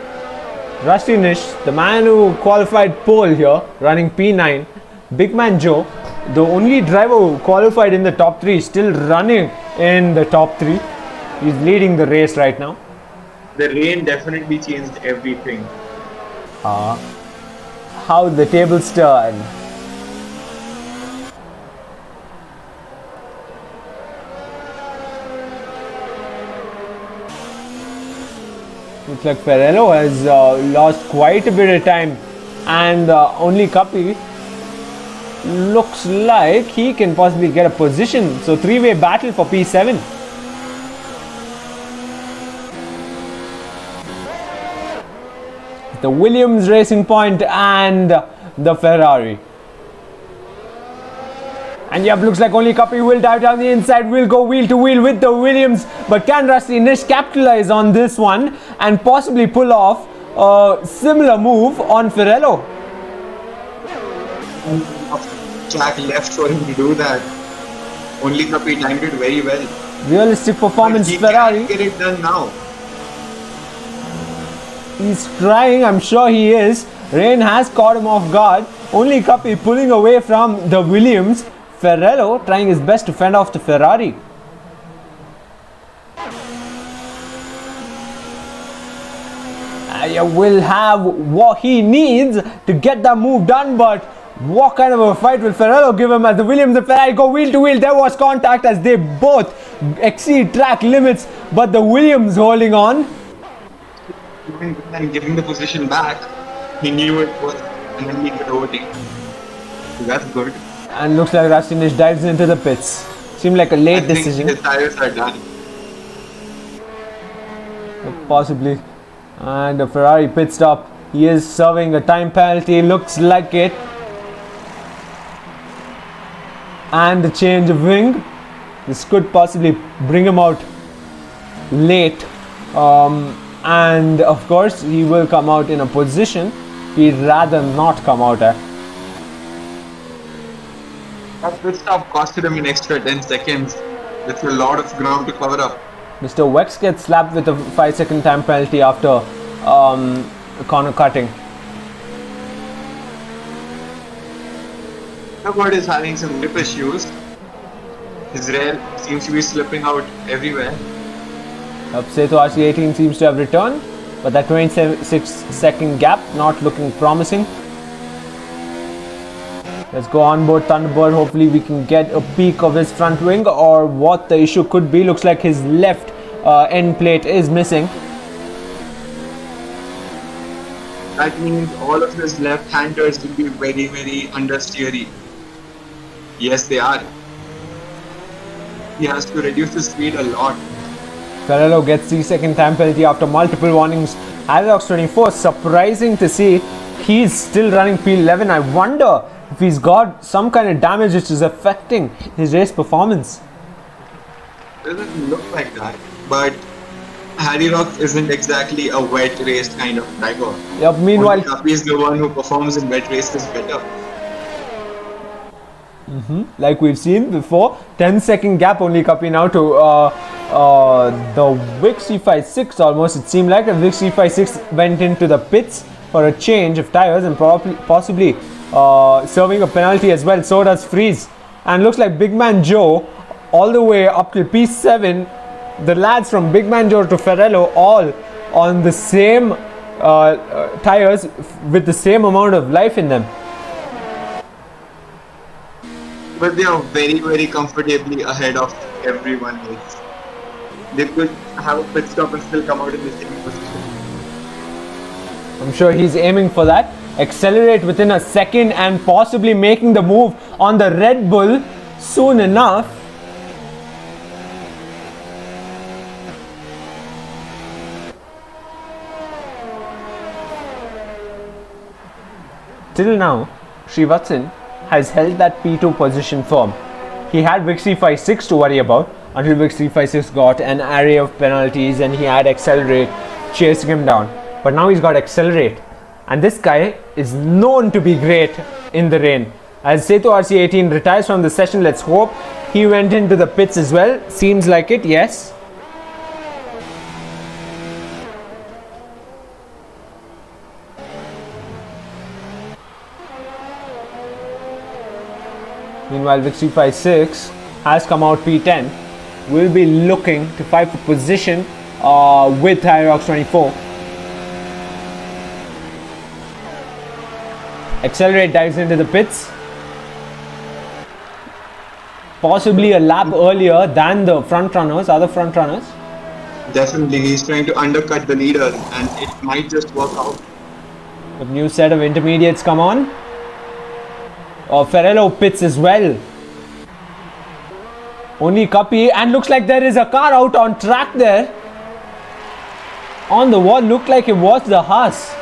Rusty Nish, the man who qualified pole here, running P9. Big Man Joe, the only driver who qualified in the top 3, still running in the top 3. He's leading the race right now. The rain definitely changed everything. How the tables turn. Looks like Ferrello has lost quite a bit of time, and only Kapi looks like he can possibly get a position. So three-way battle for P7. The Williams Racing Point and the Ferrari. And yep, looks like only Cuppy will dive down the inside, will go wheel to wheel with the Williams. But can Rusty Nish capitalize on this one and possibly pull off a similar move on Ferrello? Track left for him to do that. Only Cuppy timed it very well. Realistic performance, But he Ferrari. can get it done now. He's trying, I'm sure he is. Rain has caught him off guard. Only Cuppy pulling away from the Williams. Ferrello trying his best to fend off the Ferrari. Will have what he needs to get that move done, but what kind of a fight will Ferrello give him as the Williams and Ferrari go wheel to wheel? There was contact as they both exceed track limits, but the Williams holding on. And giving the position back, he knew it was, and then he could overtake. So that's good. And looks like Rusty Nish dives into the pits. Seemed like a late decision. His tires are done. Possibly. And the Ferrari pit stop. He is serving a time penalty. Looks like it. And the change of wing. This could possibly bring him out late. And of course, he will come out in a position he'd rather not come out at. That pit stop costed him an extra 10 seconds. That's a lot of ground to cover up. Mr. Wex gets slapped with a 5-second time penalty after corner cutting. Thunderbird is having some grip issues. His rear seems to be slipping out everywhere. Seto RC18 seems to have returned, but that 26-second gap not looking promising. Let's go on board Thunderbird. Hopefully we can get a peek of his front wing or what the issue could be. Looks like his left end plate is missing. That means all of his left-handers will be very, very understeery. Yes, they are. He has to reduce the speed a lot. Ferrello gets 3-second time penalty after multiple warnings. Alex 24, surprising to see he's still running P11. I wonder if he's got some kind of damage which is affecting his race performance. Doesn't look like that, but Harry Rock isn't exactly a wet race kind of driver. Yep, meanwhile, Cuppy is the one who performs in wet races better. like we've seen before, 10-second gap only Cuppy now to the Vic C56 almost. It seemed like the Vic C56 went into the pits for a change of tires and possibly serving a penalty as well. So does Freeze. And looks like Big Man Joe all the way up to P7. The lads from Big Man Joe to Ferrello all on the same tires with the same amount of life in them. But they are very, very comfortably ahead of everyone else. They could have a pit stop and still come out in the same position. I'm sure he's aiming for that. Accelerate within a second and possibly making the move on the Red Bull soon enough. Till now, Srivatsan has held that P2 position firm. He had Vic C56 to worry about until Vic C56 got an array of penalties and he had Accelerate chasing him down. But now he's got Accelerate. And this guy is known to be great in the rain. As Setu RC18 retires from the session, let's hope he went into the pits as well. Seems like it, yes. Meanwhile, Vic C56 has come out P10. Will be looking to fight for position with Hyrox 24. Accelerate dives into the pits. Possibly a lap earlier than the front runners, other front runners. Definitely, he's trying to undercut the leader and it might just work out. A new set of intermediates come on. Ferrello pits as well. Only Cuppy, and looks like there is a car out on track there. On the wall, looked like it was the Haas.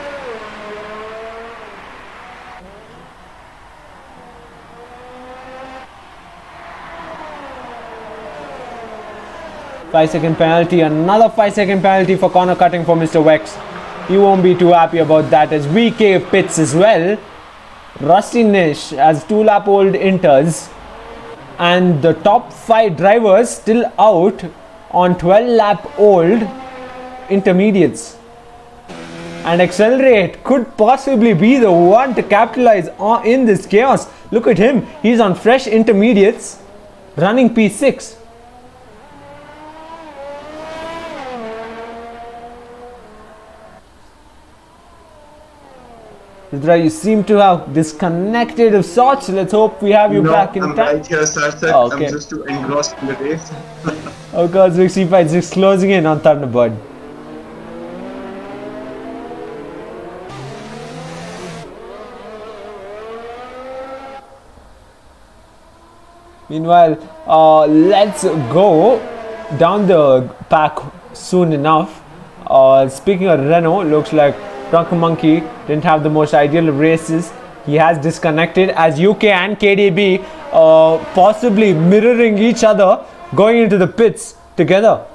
5-second penalty, another 5-second penalty for corner cutting for Mr. Wex. He won't be too happy about that as VK pits as well. Rusty Nish as 2-lap-old enters, and the top 5 drivers still out on 12-lap-old intermediates. And Accelerate could possibly be the one to capitalize in this chaos. Look at him, he's on fresh intermediates, running P6. Rudra, you seem to have disconnected of sorts. Let's hope we have you back in I'm time. right here, sir. Oh, okay. I'm just too engrossed in the race. Of course, Vixie Fight 6 closing in on Thunderbird. Meanwhile, let's go down the pack soon enough. Speaking of Renault, looks like Drunken Monkey didn't have the most ideal of races. He has disconnected as UK and KDB possibly mirroring each other going into the pits together.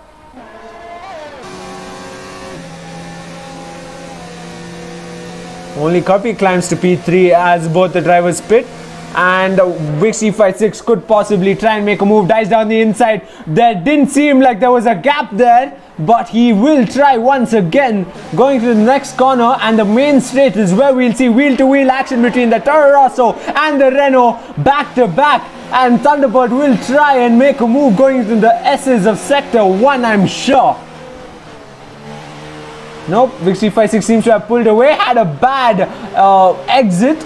Only Copy climbs to P3 as both the drivers pit, and Vixie Fight 6 could possibly try and make a move. Dives down the inside. There didn't seem like there was a gap there, but he will try once again going to the next corner, and the main straight is where we'll see wheel-to-wheel action between the Toro Rosso and the Renault back to back, and Thunderbird will try and make a move going into the S's of Sector 1, I'm sure. Nope, Vixie Fight 6 seems to have pulled away, had a bad exit,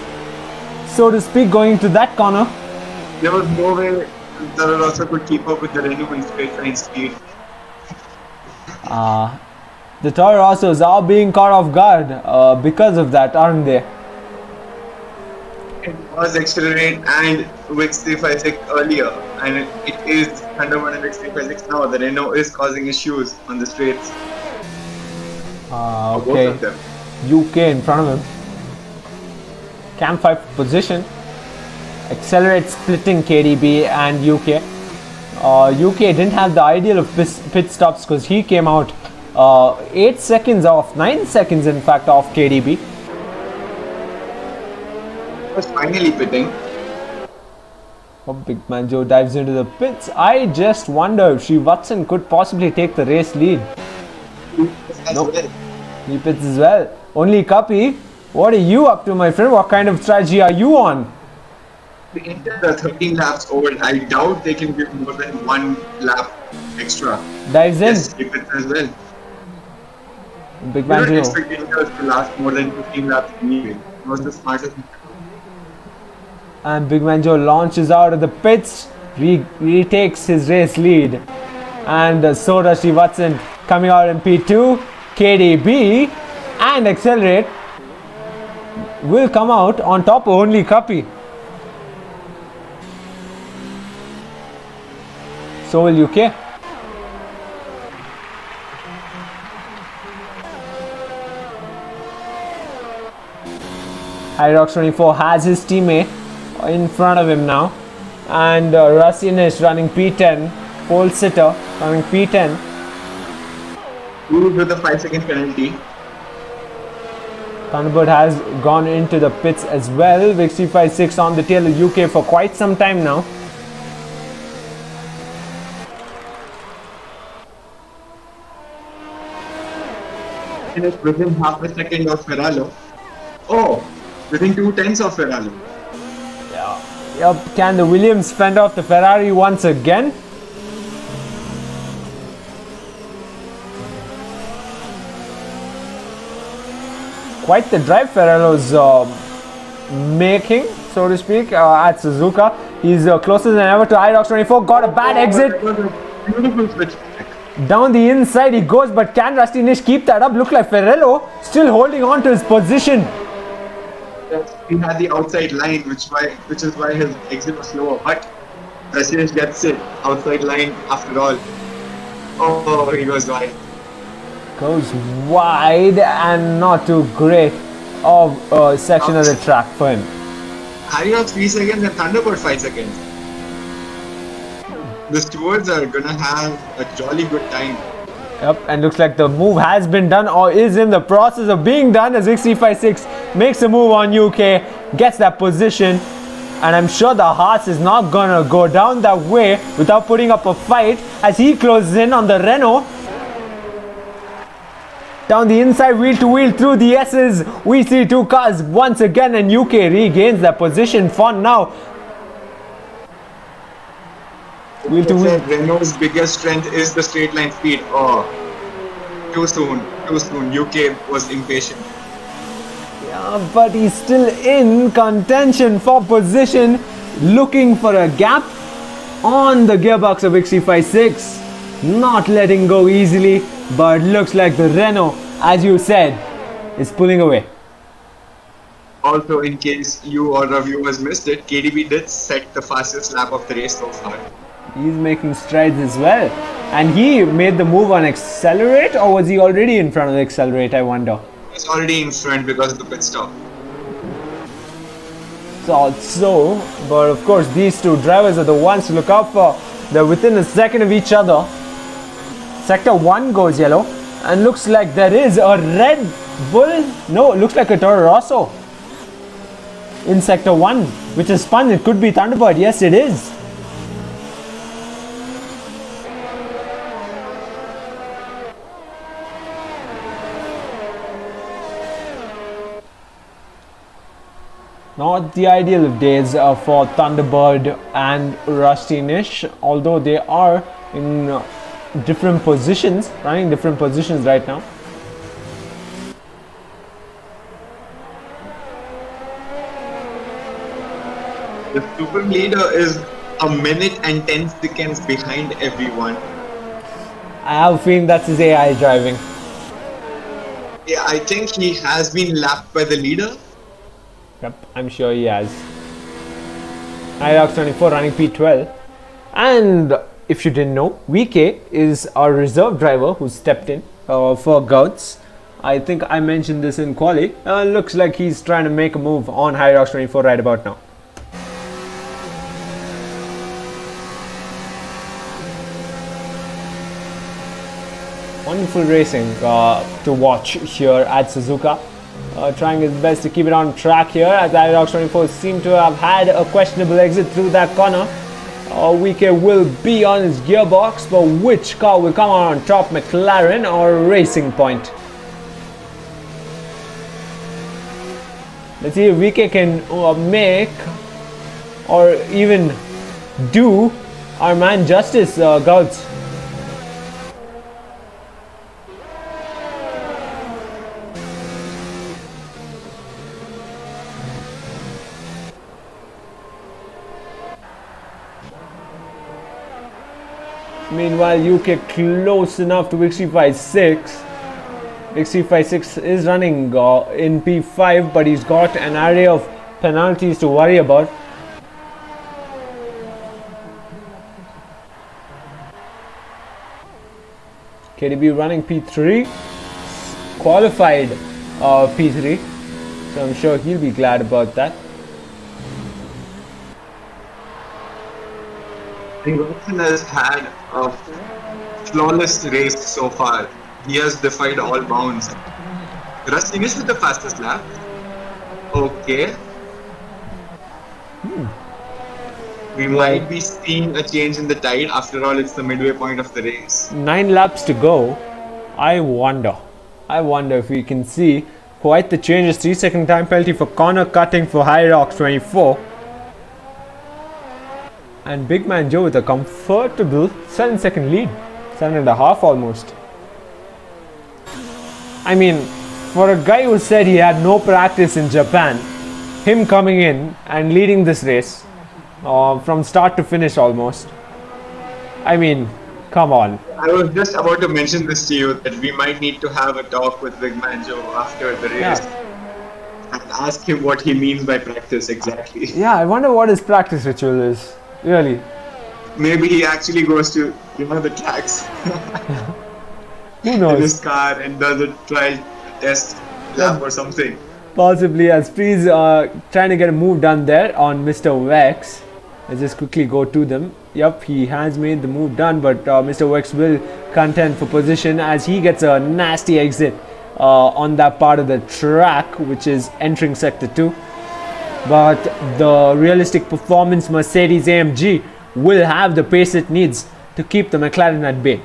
so to speak, going into that corner. There was no way Toro Rosso could keep up with the Renault in straight line speed. The Toro Rossos are being caught off guard because of that, aren't they? It was Accelerate and Vixie Fight 6 earlier, and it is Thunderbird and Vixie Fight 6 now. The Renault is causing issues on the straights. Okay, Both of them. UK in front of him. Cam 5 position. Accelerate splitting KDB and UK. UK didn't have the ideal of pit stops because he came out 8 seconds off, 9 seconds in fact off KDB. Was finally pitting. Oh, Big Man Joe dives into the pits. I just wonder if Watson could possibly take the race lead. Nope. He pits as well. Only Cuppy, what are you up to, my friend? What kind of strategy are you on? They entered the 13 laps old. I doubt they can give more than 1 lap extra. Dives in. Yes, he pits as well. Big We Man don't Joe. expect vehicles to last more than 15 laps anyway. He was the smartest. And Big Man Joe launches out of the pits, retakes his race lead. And so does Watson coming out in P2. KDB and Accelerate will come out on top, only Cuppy. So will UK. Hyrox24 has his teammate in front of him now, and Rusin is running P10, pole sitter running P10. With the 5-second penalty. Thunderbird has gone into the pits as well. Vixie Fight 6 on the tail of UK for quite some time now. Finished within half a second of Ferraro. Oh, within 2/10 of Ferraro. Yep, can the Williams fend off the Ferrari once again? Quite the drive Ferraro's making, so to speak, at Suzuka. He's closer than ever to Hyrox24. Got a bad exit. Beautiful switch. Down the inside he goes, but can Rusty Nish keep that up? Look like Ferrello still holding on to his position. He had the outside line, which is why his exit was slower. But Rusty gets it. Outside line after all. Oh, he goes wide. Goes wide and not too great of a section of the track for him. Hyrox 3 seconds and Thunderbird 5 seconds. The stewards are gonna have a jolly good time. Yep, and looks like the move has been done or is in the process of being done as X356 makes a move on UK, gets that position, and I'm sure the Haas is not gonna go down that way without putting up a fight as he closes in on the Renault. Down the inside, wheel to wheel through the S's, we see two cars once again, and UK regains that position for now. Wheel to wheel. Renault's biggest strength is the straight line speed. Oh, too soon. UK was impatient. Yeah, but he's still in contention for position, looking for a gap on the gearbox of X356. Not letting go easily, but looks like the Renault, as you said, is pulling away. Also, in case you or the viewers missed it, KDB did set the fastest lap of the race so far. He's making strides as well. And he made the move on accelerate, or was he already in front of the accelerate, I wonder? He's already in front because of the pit stop. So, but of course these two drivers are the ones to look out for. They're within a second of each other. Sector 1 goes yellow, and looks like there is a Red Bull. No, it looks like a Toro Rosso in Sector 1, which is fun. It could be Thunderbird. Yes, it is. Not the ideal of days for Thunderbird and Rusty Nish, although they are in different positions, running different positions right now. The super leader is a minute and 10 seconds behind everyone. I have a feeling that's his AI driving. Yeah, I think he has been lapped by the leader. Yep, I'm sure he has. Irox24 running P12. And if you didn't know, VK is our reserve driver who stepped in for Gouts. I think I mentioned this in quali. Looks like he's trying to make a move on Hyrox24 right about now. Wonderful racing to watch here at Suzuka. Trying his best to keep it on track here as Irox24 seem to have had a questionable exit through that corner. VK will be on his gearbox, but which car will come out on top, McLaren or Racing Point? Let's see if VK can make or even do our man justice, Gouts. Meanwhile, UK close enough to X356. X356 is running in P5, but he's got an array of penalties to worry about. KDB running P3, qualified P3, so I'm sure he'll be glad about that. Wilson has had a flawless race so far. He has defied all bounds. Russ finished with the fastest lap. Okay. We might be seeing a change in the tide. After all, it's the midway point of the race. 9 laps to go. I wonder if we can see quite the changes. 3-second time penalty for corner cutting for Hyrox24. And Big Man Joe with a comfortable 7-second lead. 7.5 almost. I mean, for a guy who said he had no practice in Japan, him coming in and leading this race from start to finish almost. I mean, come on. I was just about to mention this to you that we might need to have a talk with Big Man Joe after the race and ask him what he means by practice exactly. Yeah, I wonder what his practice ritual is. Really. Maybe he actually goes to, the tracks Who knows? in his car and does a trial test lap or something. Possibly, as Freeze trying to get a move done there on Mr. Vex. Let's just quickly go to them. Yep, he has made the move done, but Mr. Wex will contend for position as he gets a nasty exit on that part of the track, which is entering sector 2. But the realistic performance Mercedes AMG will have the pace it needs to keep the McLaren at bay.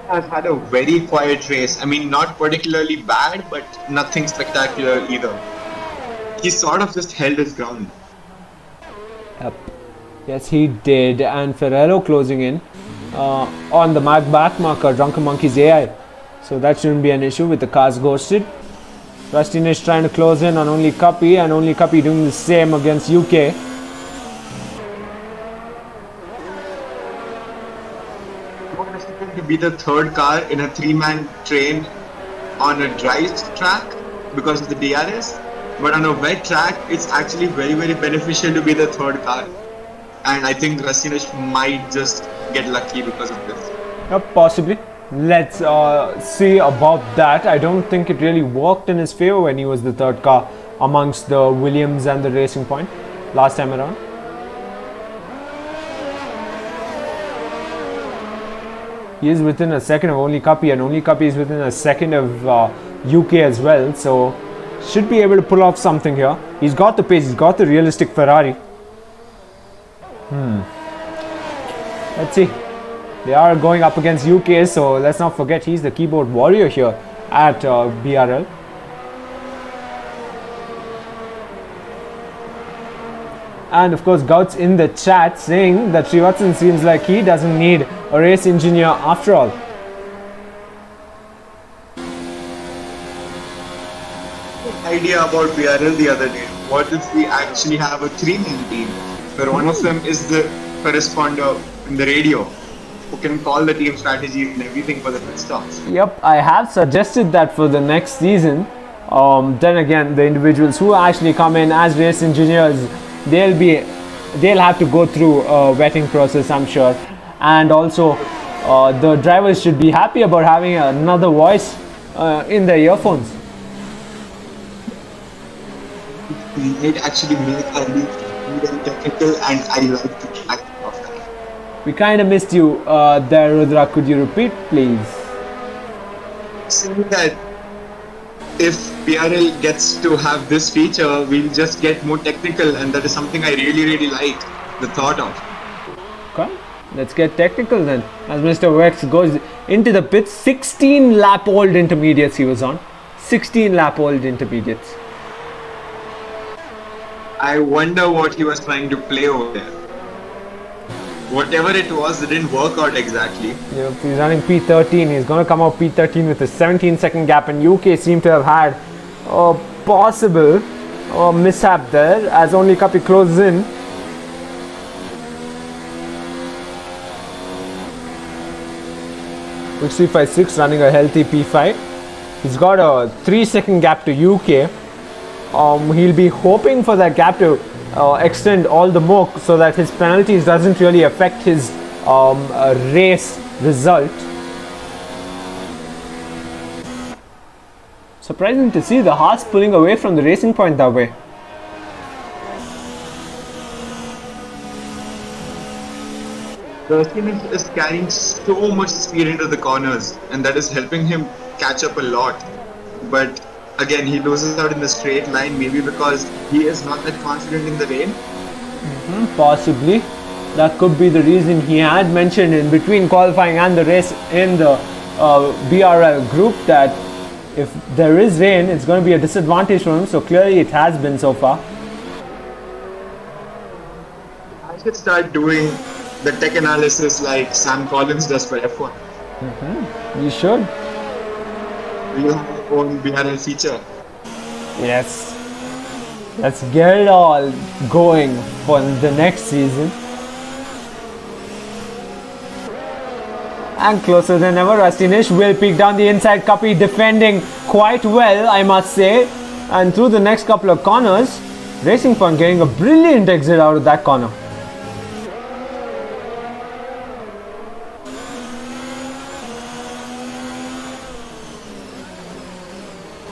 Has had a very quiet race. I mean, not particularly bad, but nothing spectacular either. He sort of just held his ground. Yep. Yes, he did. And Ferrero closing in on the back marker, Drunken Monkey's AI. So that shouldn't be an issue with the cars ghosted. Rustiness trying to close in on Only Cuppy, and Only Cuppy doing the same against UK. To be the third car in a three-man train on a dry track because of the DRS, but on a wet track it's actually very, very beneficial to be the third car, and I think Racinish might just get lucky because of this. Yep, possibly. Let's see about that. I don't think it really worked in his favor when he was the third car amongst the Williams and the Racing Point last time around. He is within a second of Only Cuppy, and Only Cuppy is within a second of UK as well, so should be able to pull off something here. He's got the pace, he's got the realistic Ferrari. Let's see. They are going up against UK, so let's not forget he's the keyboard warrior here at BRL. And of course, Gouts in the chat saying that Srivatsan seems like he doesn't need a race engineer after all. Idea about BRL the other day. What if we actually have a three-man team where one of them is the corresponder in the radio who can call the team strategy and everything for the pit stops? Yep, I have suggested that for the next season. Then again, the individuals who actually come in as race engineers, they'll have to go through a vetting process, I'm sure, and also the drivers should be happy about having another voice in their earphones. It actually made a very technical, and I like the fact of that. We kind of missed you there, Rudra. Could you repeat, please? Saying that if PRL gets to have this feature, we'll just get more technical, and that is something I really, really like the thought of. Okay, let's get technical then. As Mr. Wex goes into the pits, 16 lap old intermediates he was on. 16 lap old intermediates. I wonder what he was trying to play over there. Whatever it was, it didn't work out exactly. Yep, he's running P13. He's going to come out P13 with a 17-second gap, and UK seem to have had a possible mishap there as Only Cuppy closes in. Which 356 running a healthy P5. He's got a 3-second gap to UK. He'll be hoping for that gap to extend all the more so that his penalties doesn't really affect his race result. Surprising to see the Haas pulling away from the Racing Point that way. Racing is carrying so much speed into the corners, and that is helping him catch up a lot. But again, he loses out in the straight line, maybe because he is not that confident in the rain. Possibly. That could be the reason. He had mentioned in between qualifying and the race in the BRL group that if there is rain, it's going to be a disadvantage for him. So clearly it has been so far. I should start doing the tech analysis like Sam Collins does for F1. You should. You have your own BRL feature. Yes. Let's get it all going for the next season. And closer than ever, Rastinish will peek down the inside. Cuppy defending quite well, I must say. And through the next couple of corners, Racing Point getting a brilliant exit out of that corner.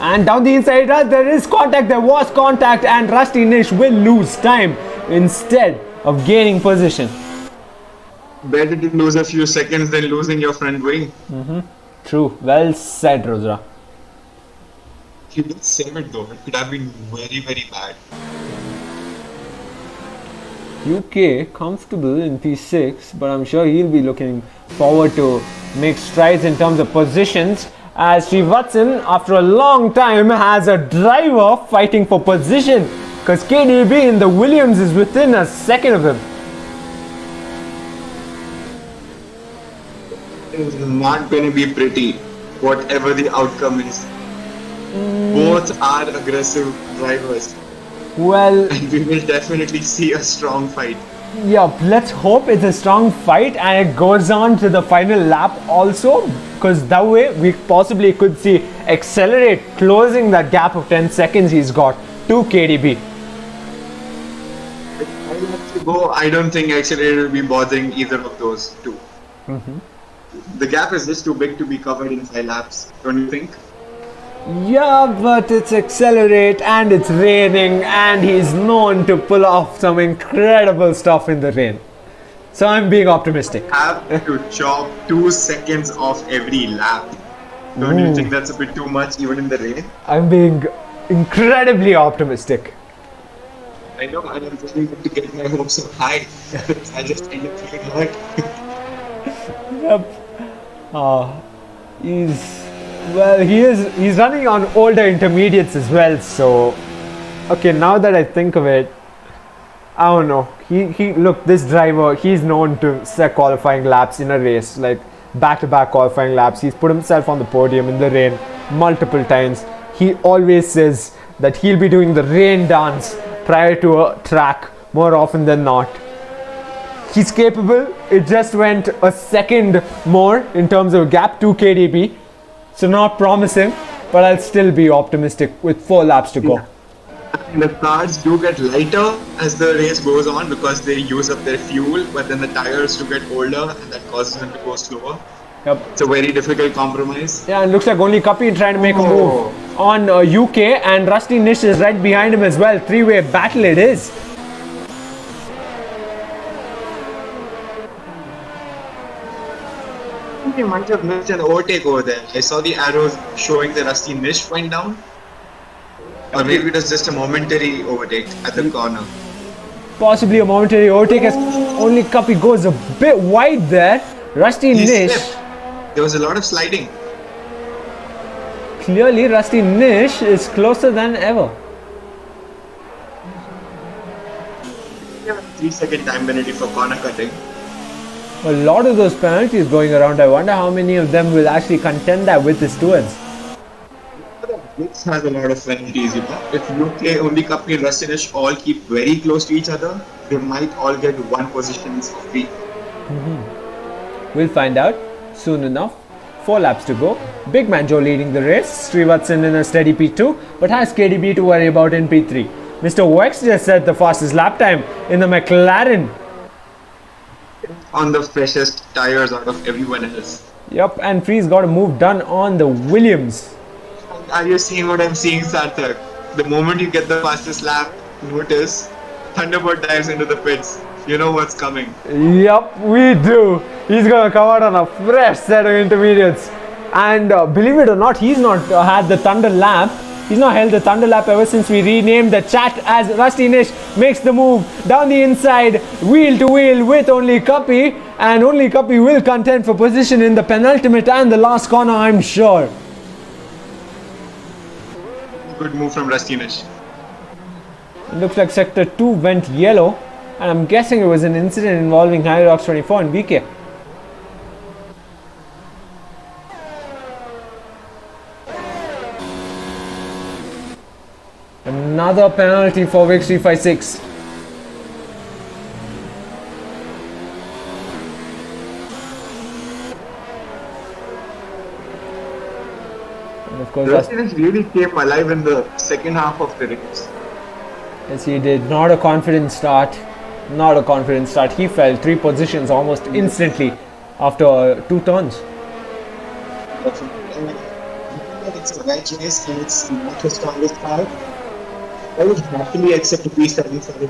And down the inside, there is contact. There was contact, and Rusty Nish will lose time instead of gaining position. Better to lose a few seconds than losing your front wing. True. Well said, Rudra. He did save it though. It could have been very, very bad. UK comfortable in P6, but I'm sure he'll be looking forward to make strides in terms of positions, as Srivatsan, after a long time, has a driver fighting for position, because KDB in the Williams is within a second of him. It's not going to be pretty, whatever the outcome is. Both are aggressive drivers, Well, and we will definitely see a strong fight. yeah, let's hope it's a strong fight and it goes on to the final lap also, because that way we possibly could see Accelerate closing that gap of 10 seconds he's got to KDB. If I have to go, I don't think Accelerator will be bothering either of those two. The gap is just too big to be covered in 5 laps, don't you think? Yeah, but it's Accelerate and it's raining and he's known to pull off some incredible stuff in the rain. So I'm being optimistic. Have to chop 2 seconds off every lap. Don't you think that's a bit too much even in the rain? I'm being incredibly optimistic. I know, and I'm trying not to get my hopes so high. I just end up feeling hurt. Yep. He's running on older intermediates as well, so okay, now that I think of it, I don't know. He look, this driver, he's known to set qualifying laps in a race, like back-to-back qualifying laps. He's put himself on the podium in the rain multiple times. He always says that he'll be doing the rain dance prior to a track more often than not. He's capable. It just went a second more in terms of gap to KDB. So not promising, but I'll still be optimistic with 4 laps to go. And the cars do get lighter as the race goes on because they use up their fuel, but then the tires do get older and that causes them to go slower. Yep. It's a very difficult compromise. Yeah, and looks like only Kapi trying to make a move on UK, and Rusty Nish is right behind him as well. 3-way battle it is. He might have missed an overtake over there. I saw the arrows showing the Rusty Nish went down. Or maybe it was just a momentary overtake at the corner. Possibly a momentary overtake as only Kapi goes a bit wide there. Rusty He Nish. slipped. There was a lot of sliding. Clearly Rusty Nish is closer than ever. 3-second time penalty for corner cutting. A lot of those penalties going around. I wonder how many of them will actually contend that with the stewards. This has a lot of penalties, you know. If UK, only Kapi and Rusty Nish all keep very close to each other, they might all get 1 position for free. We'll find out soon enough. 4 laps to go. Big Man Joe leading the race. Srivatsan in a steady P2, but has KDB to worry about in P3. Mr. Wex just set the fastest lap time in the McLaren. On the freshest tires out of everyone else. Yep, and Free's got a move done on the Williams. Are you seeing what I'm seeing, Sarthak? The moment you get the fastest lap, notice Thunderbird dives into the pits. You know what's coming. Yep, we do. He's gonna come out on a fresh set of intermediates. And believe it or not, he's not had the Thunder lap. He's not held the Thunder lap ever since we renamed the chat, as Rusty Nish makes the move down the inside, wheel to wheel with only Kapi. And only Kapi will contend for position in the penultimate and the last corner, I'm sure. Good move from Rusty Nish. It looks like sector 2 went yellow, and I'm guessing it was an incident involving Hyrox 24 and BK. Another penalty for Vic 356. And of course, Rusty Nish really came alive in the second half of the race. yes, he did. Not a confident start. Not a confident start. He fell 3 positions almost instantly after 2 turns. The it's a wedge race and it's not the strongest car, I would happily accept a P7 for it.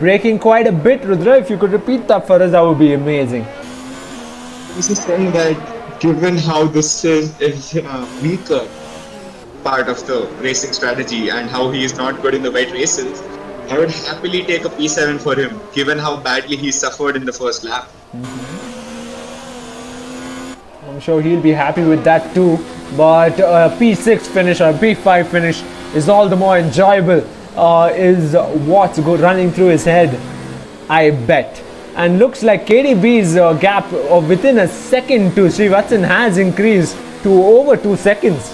Breaking quite a bit, Rudra. If you could repeat that for us, that would be amazing. This is saying that given how this is weaker part of the racing strategy and how he is not good in the wet races, I would happily take a P7 for him, given how badly he suffered in the first lap. I'm sure he'll be happy with that too. But a P6 finish or a P5 finish is all the more enjoyable. Is what's running through his head, I bet. And looks like KDB's gap within a second to Srivatsan has increased to over 2 seconds.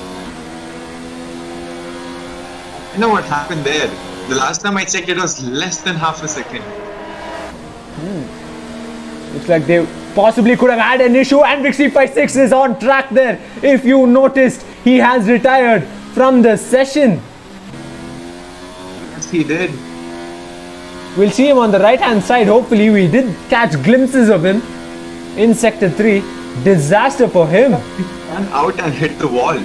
You know what happened there? The last time I checked, it was less than half a second. Looks like they possibly could have had an issue, and Vixie56 is on track there. If you noticed, he has retired from the session. Yes, he did. We'll see him on the right hand side. Hopefully, we did catch glimpses of him in Sector 3. Disaster for him. He ran out and hit the wall.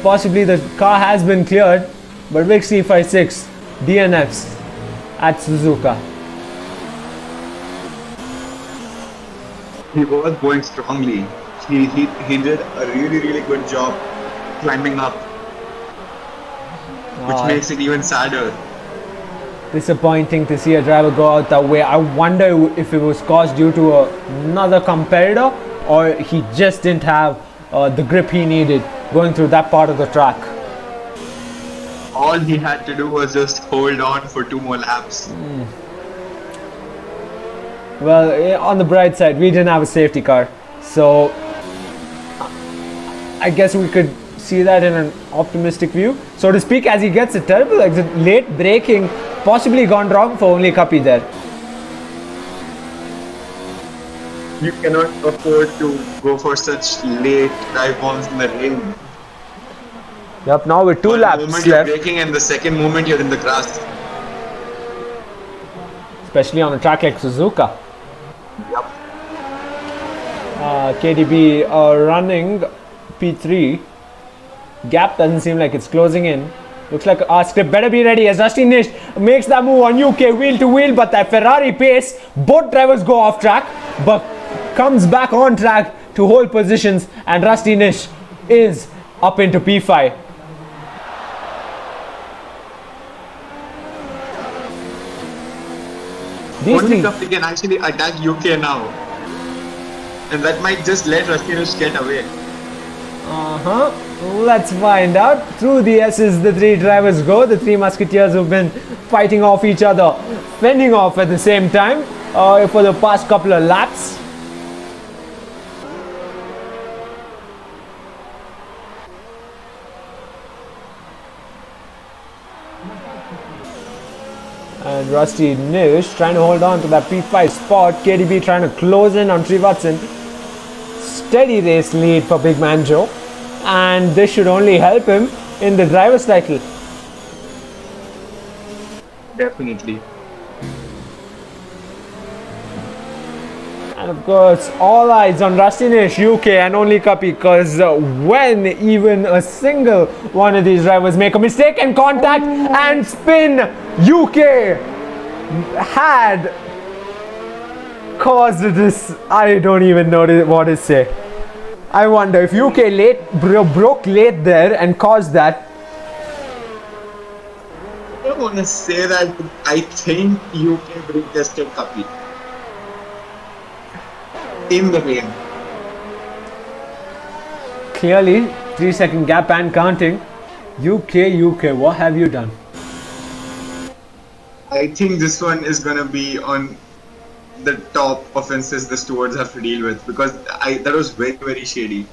Possibly the car has been cleared, but Vixie56 DNFs at Suzuka. He was going strongly. He did a really good job climbing up, which makes it even sadder. Disappointing to see a driver go out that way. I wonder if it was caused due to another competitor, or he just didn't have the grip he needed going through that part of the track. All he had to do was just hold on for 2 more laps. Well, on the bright side, we didn't have a safety car, so I guess we could see that in an optimistic view, so to speak, as he gets a terrible exit. Late braking, possibly gone wrong for only Kapi there. You cannot afford to go for such late dive bombs in the rain. Yep, now with 2 The laps moment you're left, braking and the second moment you're in the grass. especially on a track like Suzuka. Yep. KDB running P3. Gap doesn't seem like it's closing in. Looks like our script better be ready as Rusty Nish makes that move on UK wheel to wheel, but that Ferrari pace, both drivers go off track, but comes back on track to hold positions, and Rusty Nish is up into P5. These Only three, Kapi can actually attack UK now. And that might just let Raskinish get away. let's find out. Through the S's, the 3 drivers go. The 3 musketeers have been fighting off each other, fending off at the same time for the past couple of laps. And Rusty Nish trying to hold on to that P5 spot. KDB trying to close in on Srivatsan. Steady race lead for Big Man Joe. And this should only help him in the driver's title. Definitely. And of course, all eyes on Rusty Nish, UK and only Kapi, because when even a single one of these drivers make a mistake and contact and spin, UK had caused this. I don't even know what to say. I wonder if UK broke late there and caused that. I don't want to say that, but I think UK brake tested Kapi in the rain. Clearly, 3-second gap and counting. UK, what have you done? I think this one is going to be on the top offenses the stewards have to deal with, because that was very shady.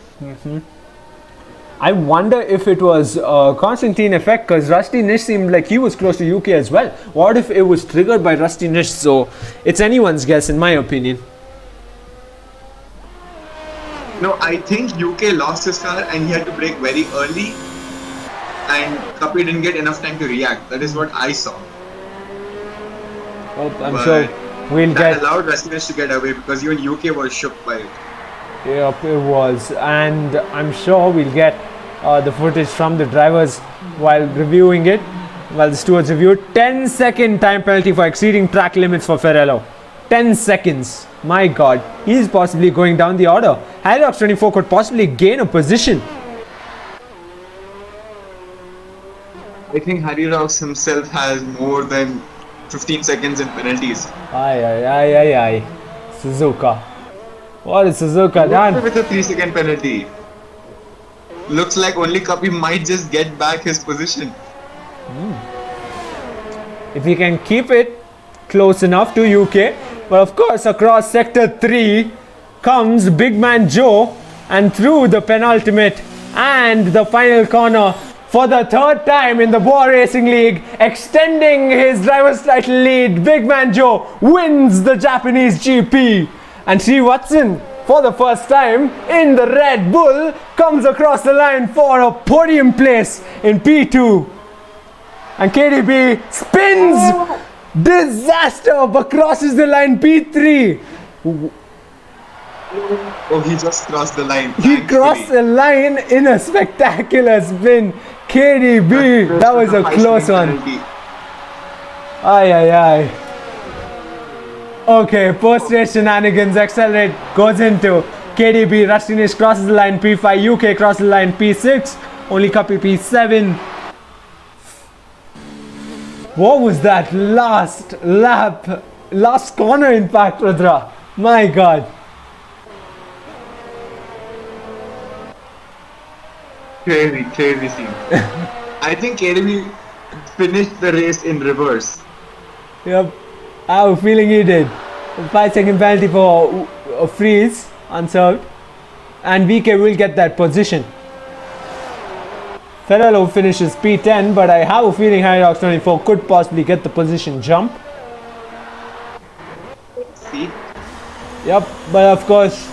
I wonder if it was a Constantine effect, because Rusty Nish seemed like he was close to UK as well. What if it was triggered by Rusty Nish? So it's anyone's guess in my opinion. No, I think UK lost his car and he had to brake very early, and Kapi didn't get enough time to react. That is what I saw. Well, I'm But sure we'll that get. allowed Raskinish to get away, because even UK was shook by it. Yep, it was. And I'm sure we'll get the footage from the drivers while reviewing it. While the stewards review it. 10-second time penalty for exceeding track limits for Ferrello. 10 seconds. My god. He's possibly going down the order. Hyrox 24 could possibly gain a position. I think Harry Rocks himself has more than 15 seconds in penalties. Aye. Suzuka. What is Suzuka done? With a 3-second penalty. Looks like only Kapi might just get back his position. If he can keep it close enough to UK. But of course, across sector 3 comes Big Man Joe, and through the penultimate and the final corner for the third time in the Bwoah Racing League, extending his driver's title lead, Big Man Joe wins the Japanese GP. And Sri Watson, for the first time in the Red Bull, comes across the line for a podium place in P2. And KDB spins, disaster, but crosses the line P3. Oh, he just crossed the line. He crossed the line in a spectacular spin. KDB, that was a close one. Aye. Okay, post-race shenanigans, accelerate, goes into KDB, Rustinish crosses the line P5, UK crosses the line P6, only copy P7. What was that last lap, last corner in fact, Rudra? My god. Crazy scene. I think KDB finished the race in reverse. Yep, I have a feeling he did. 5-second penalty for a freeze, unserved. And VK will get that position. Ferrello finishes P10, but I have a feeling Hyrox 24 could possibly get the position jump. See? Yep, but of course,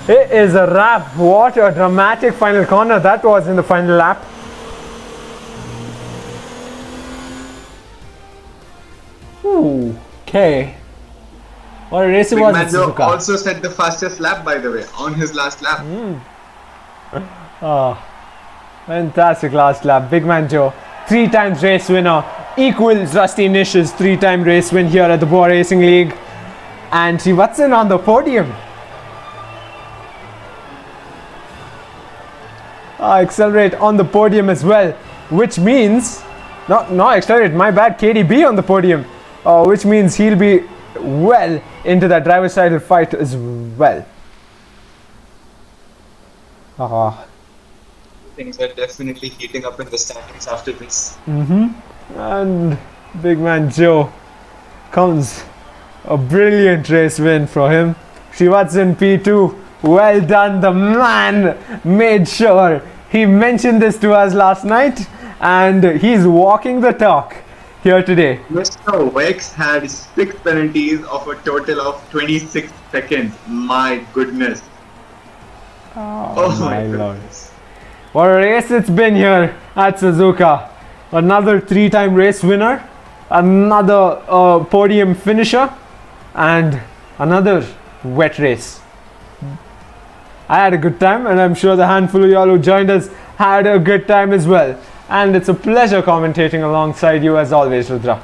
it is a wrap. What a dramatic final corner that was in the final lap. Okay. What a race it was. Suzuka also set the fastest lap, by the way, on his last lap. Oh, fantastic last lap. Big Man Joe, 3 times race winner, equals Rusty Nish's 3-time race win here at the Bwoah Racing League. And Sri Watson on the podium. Accelerate on the podium as well, which means, not accelerate, my bad, KDB on the podium, which means he'll be well into that driver's title fight as well. Things are definitely heating up in the standings after this. And Big Man Joe comes a brilliant race win for him. Sri Watson P2, well done. The man made sure he mentioned this to us last night, and he's walking the talk here today. Mr. Wex had 6 penalties of a total of 26 seconds. My goodness. Oh my lord. goodness. What a race it's been here at Suzuka. Another 3-time race winner, another podium finisher, and another wet race. I had a good time, and I'm sure the handful of y'all who joined us had a good time as well. And it's a pleasure commentating alongside you as always, Rudra.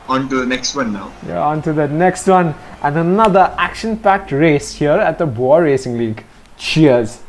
On to the next one now. Yeah, on to the next one, and another action-packed race here at the Bwoah Racing League. Cheers.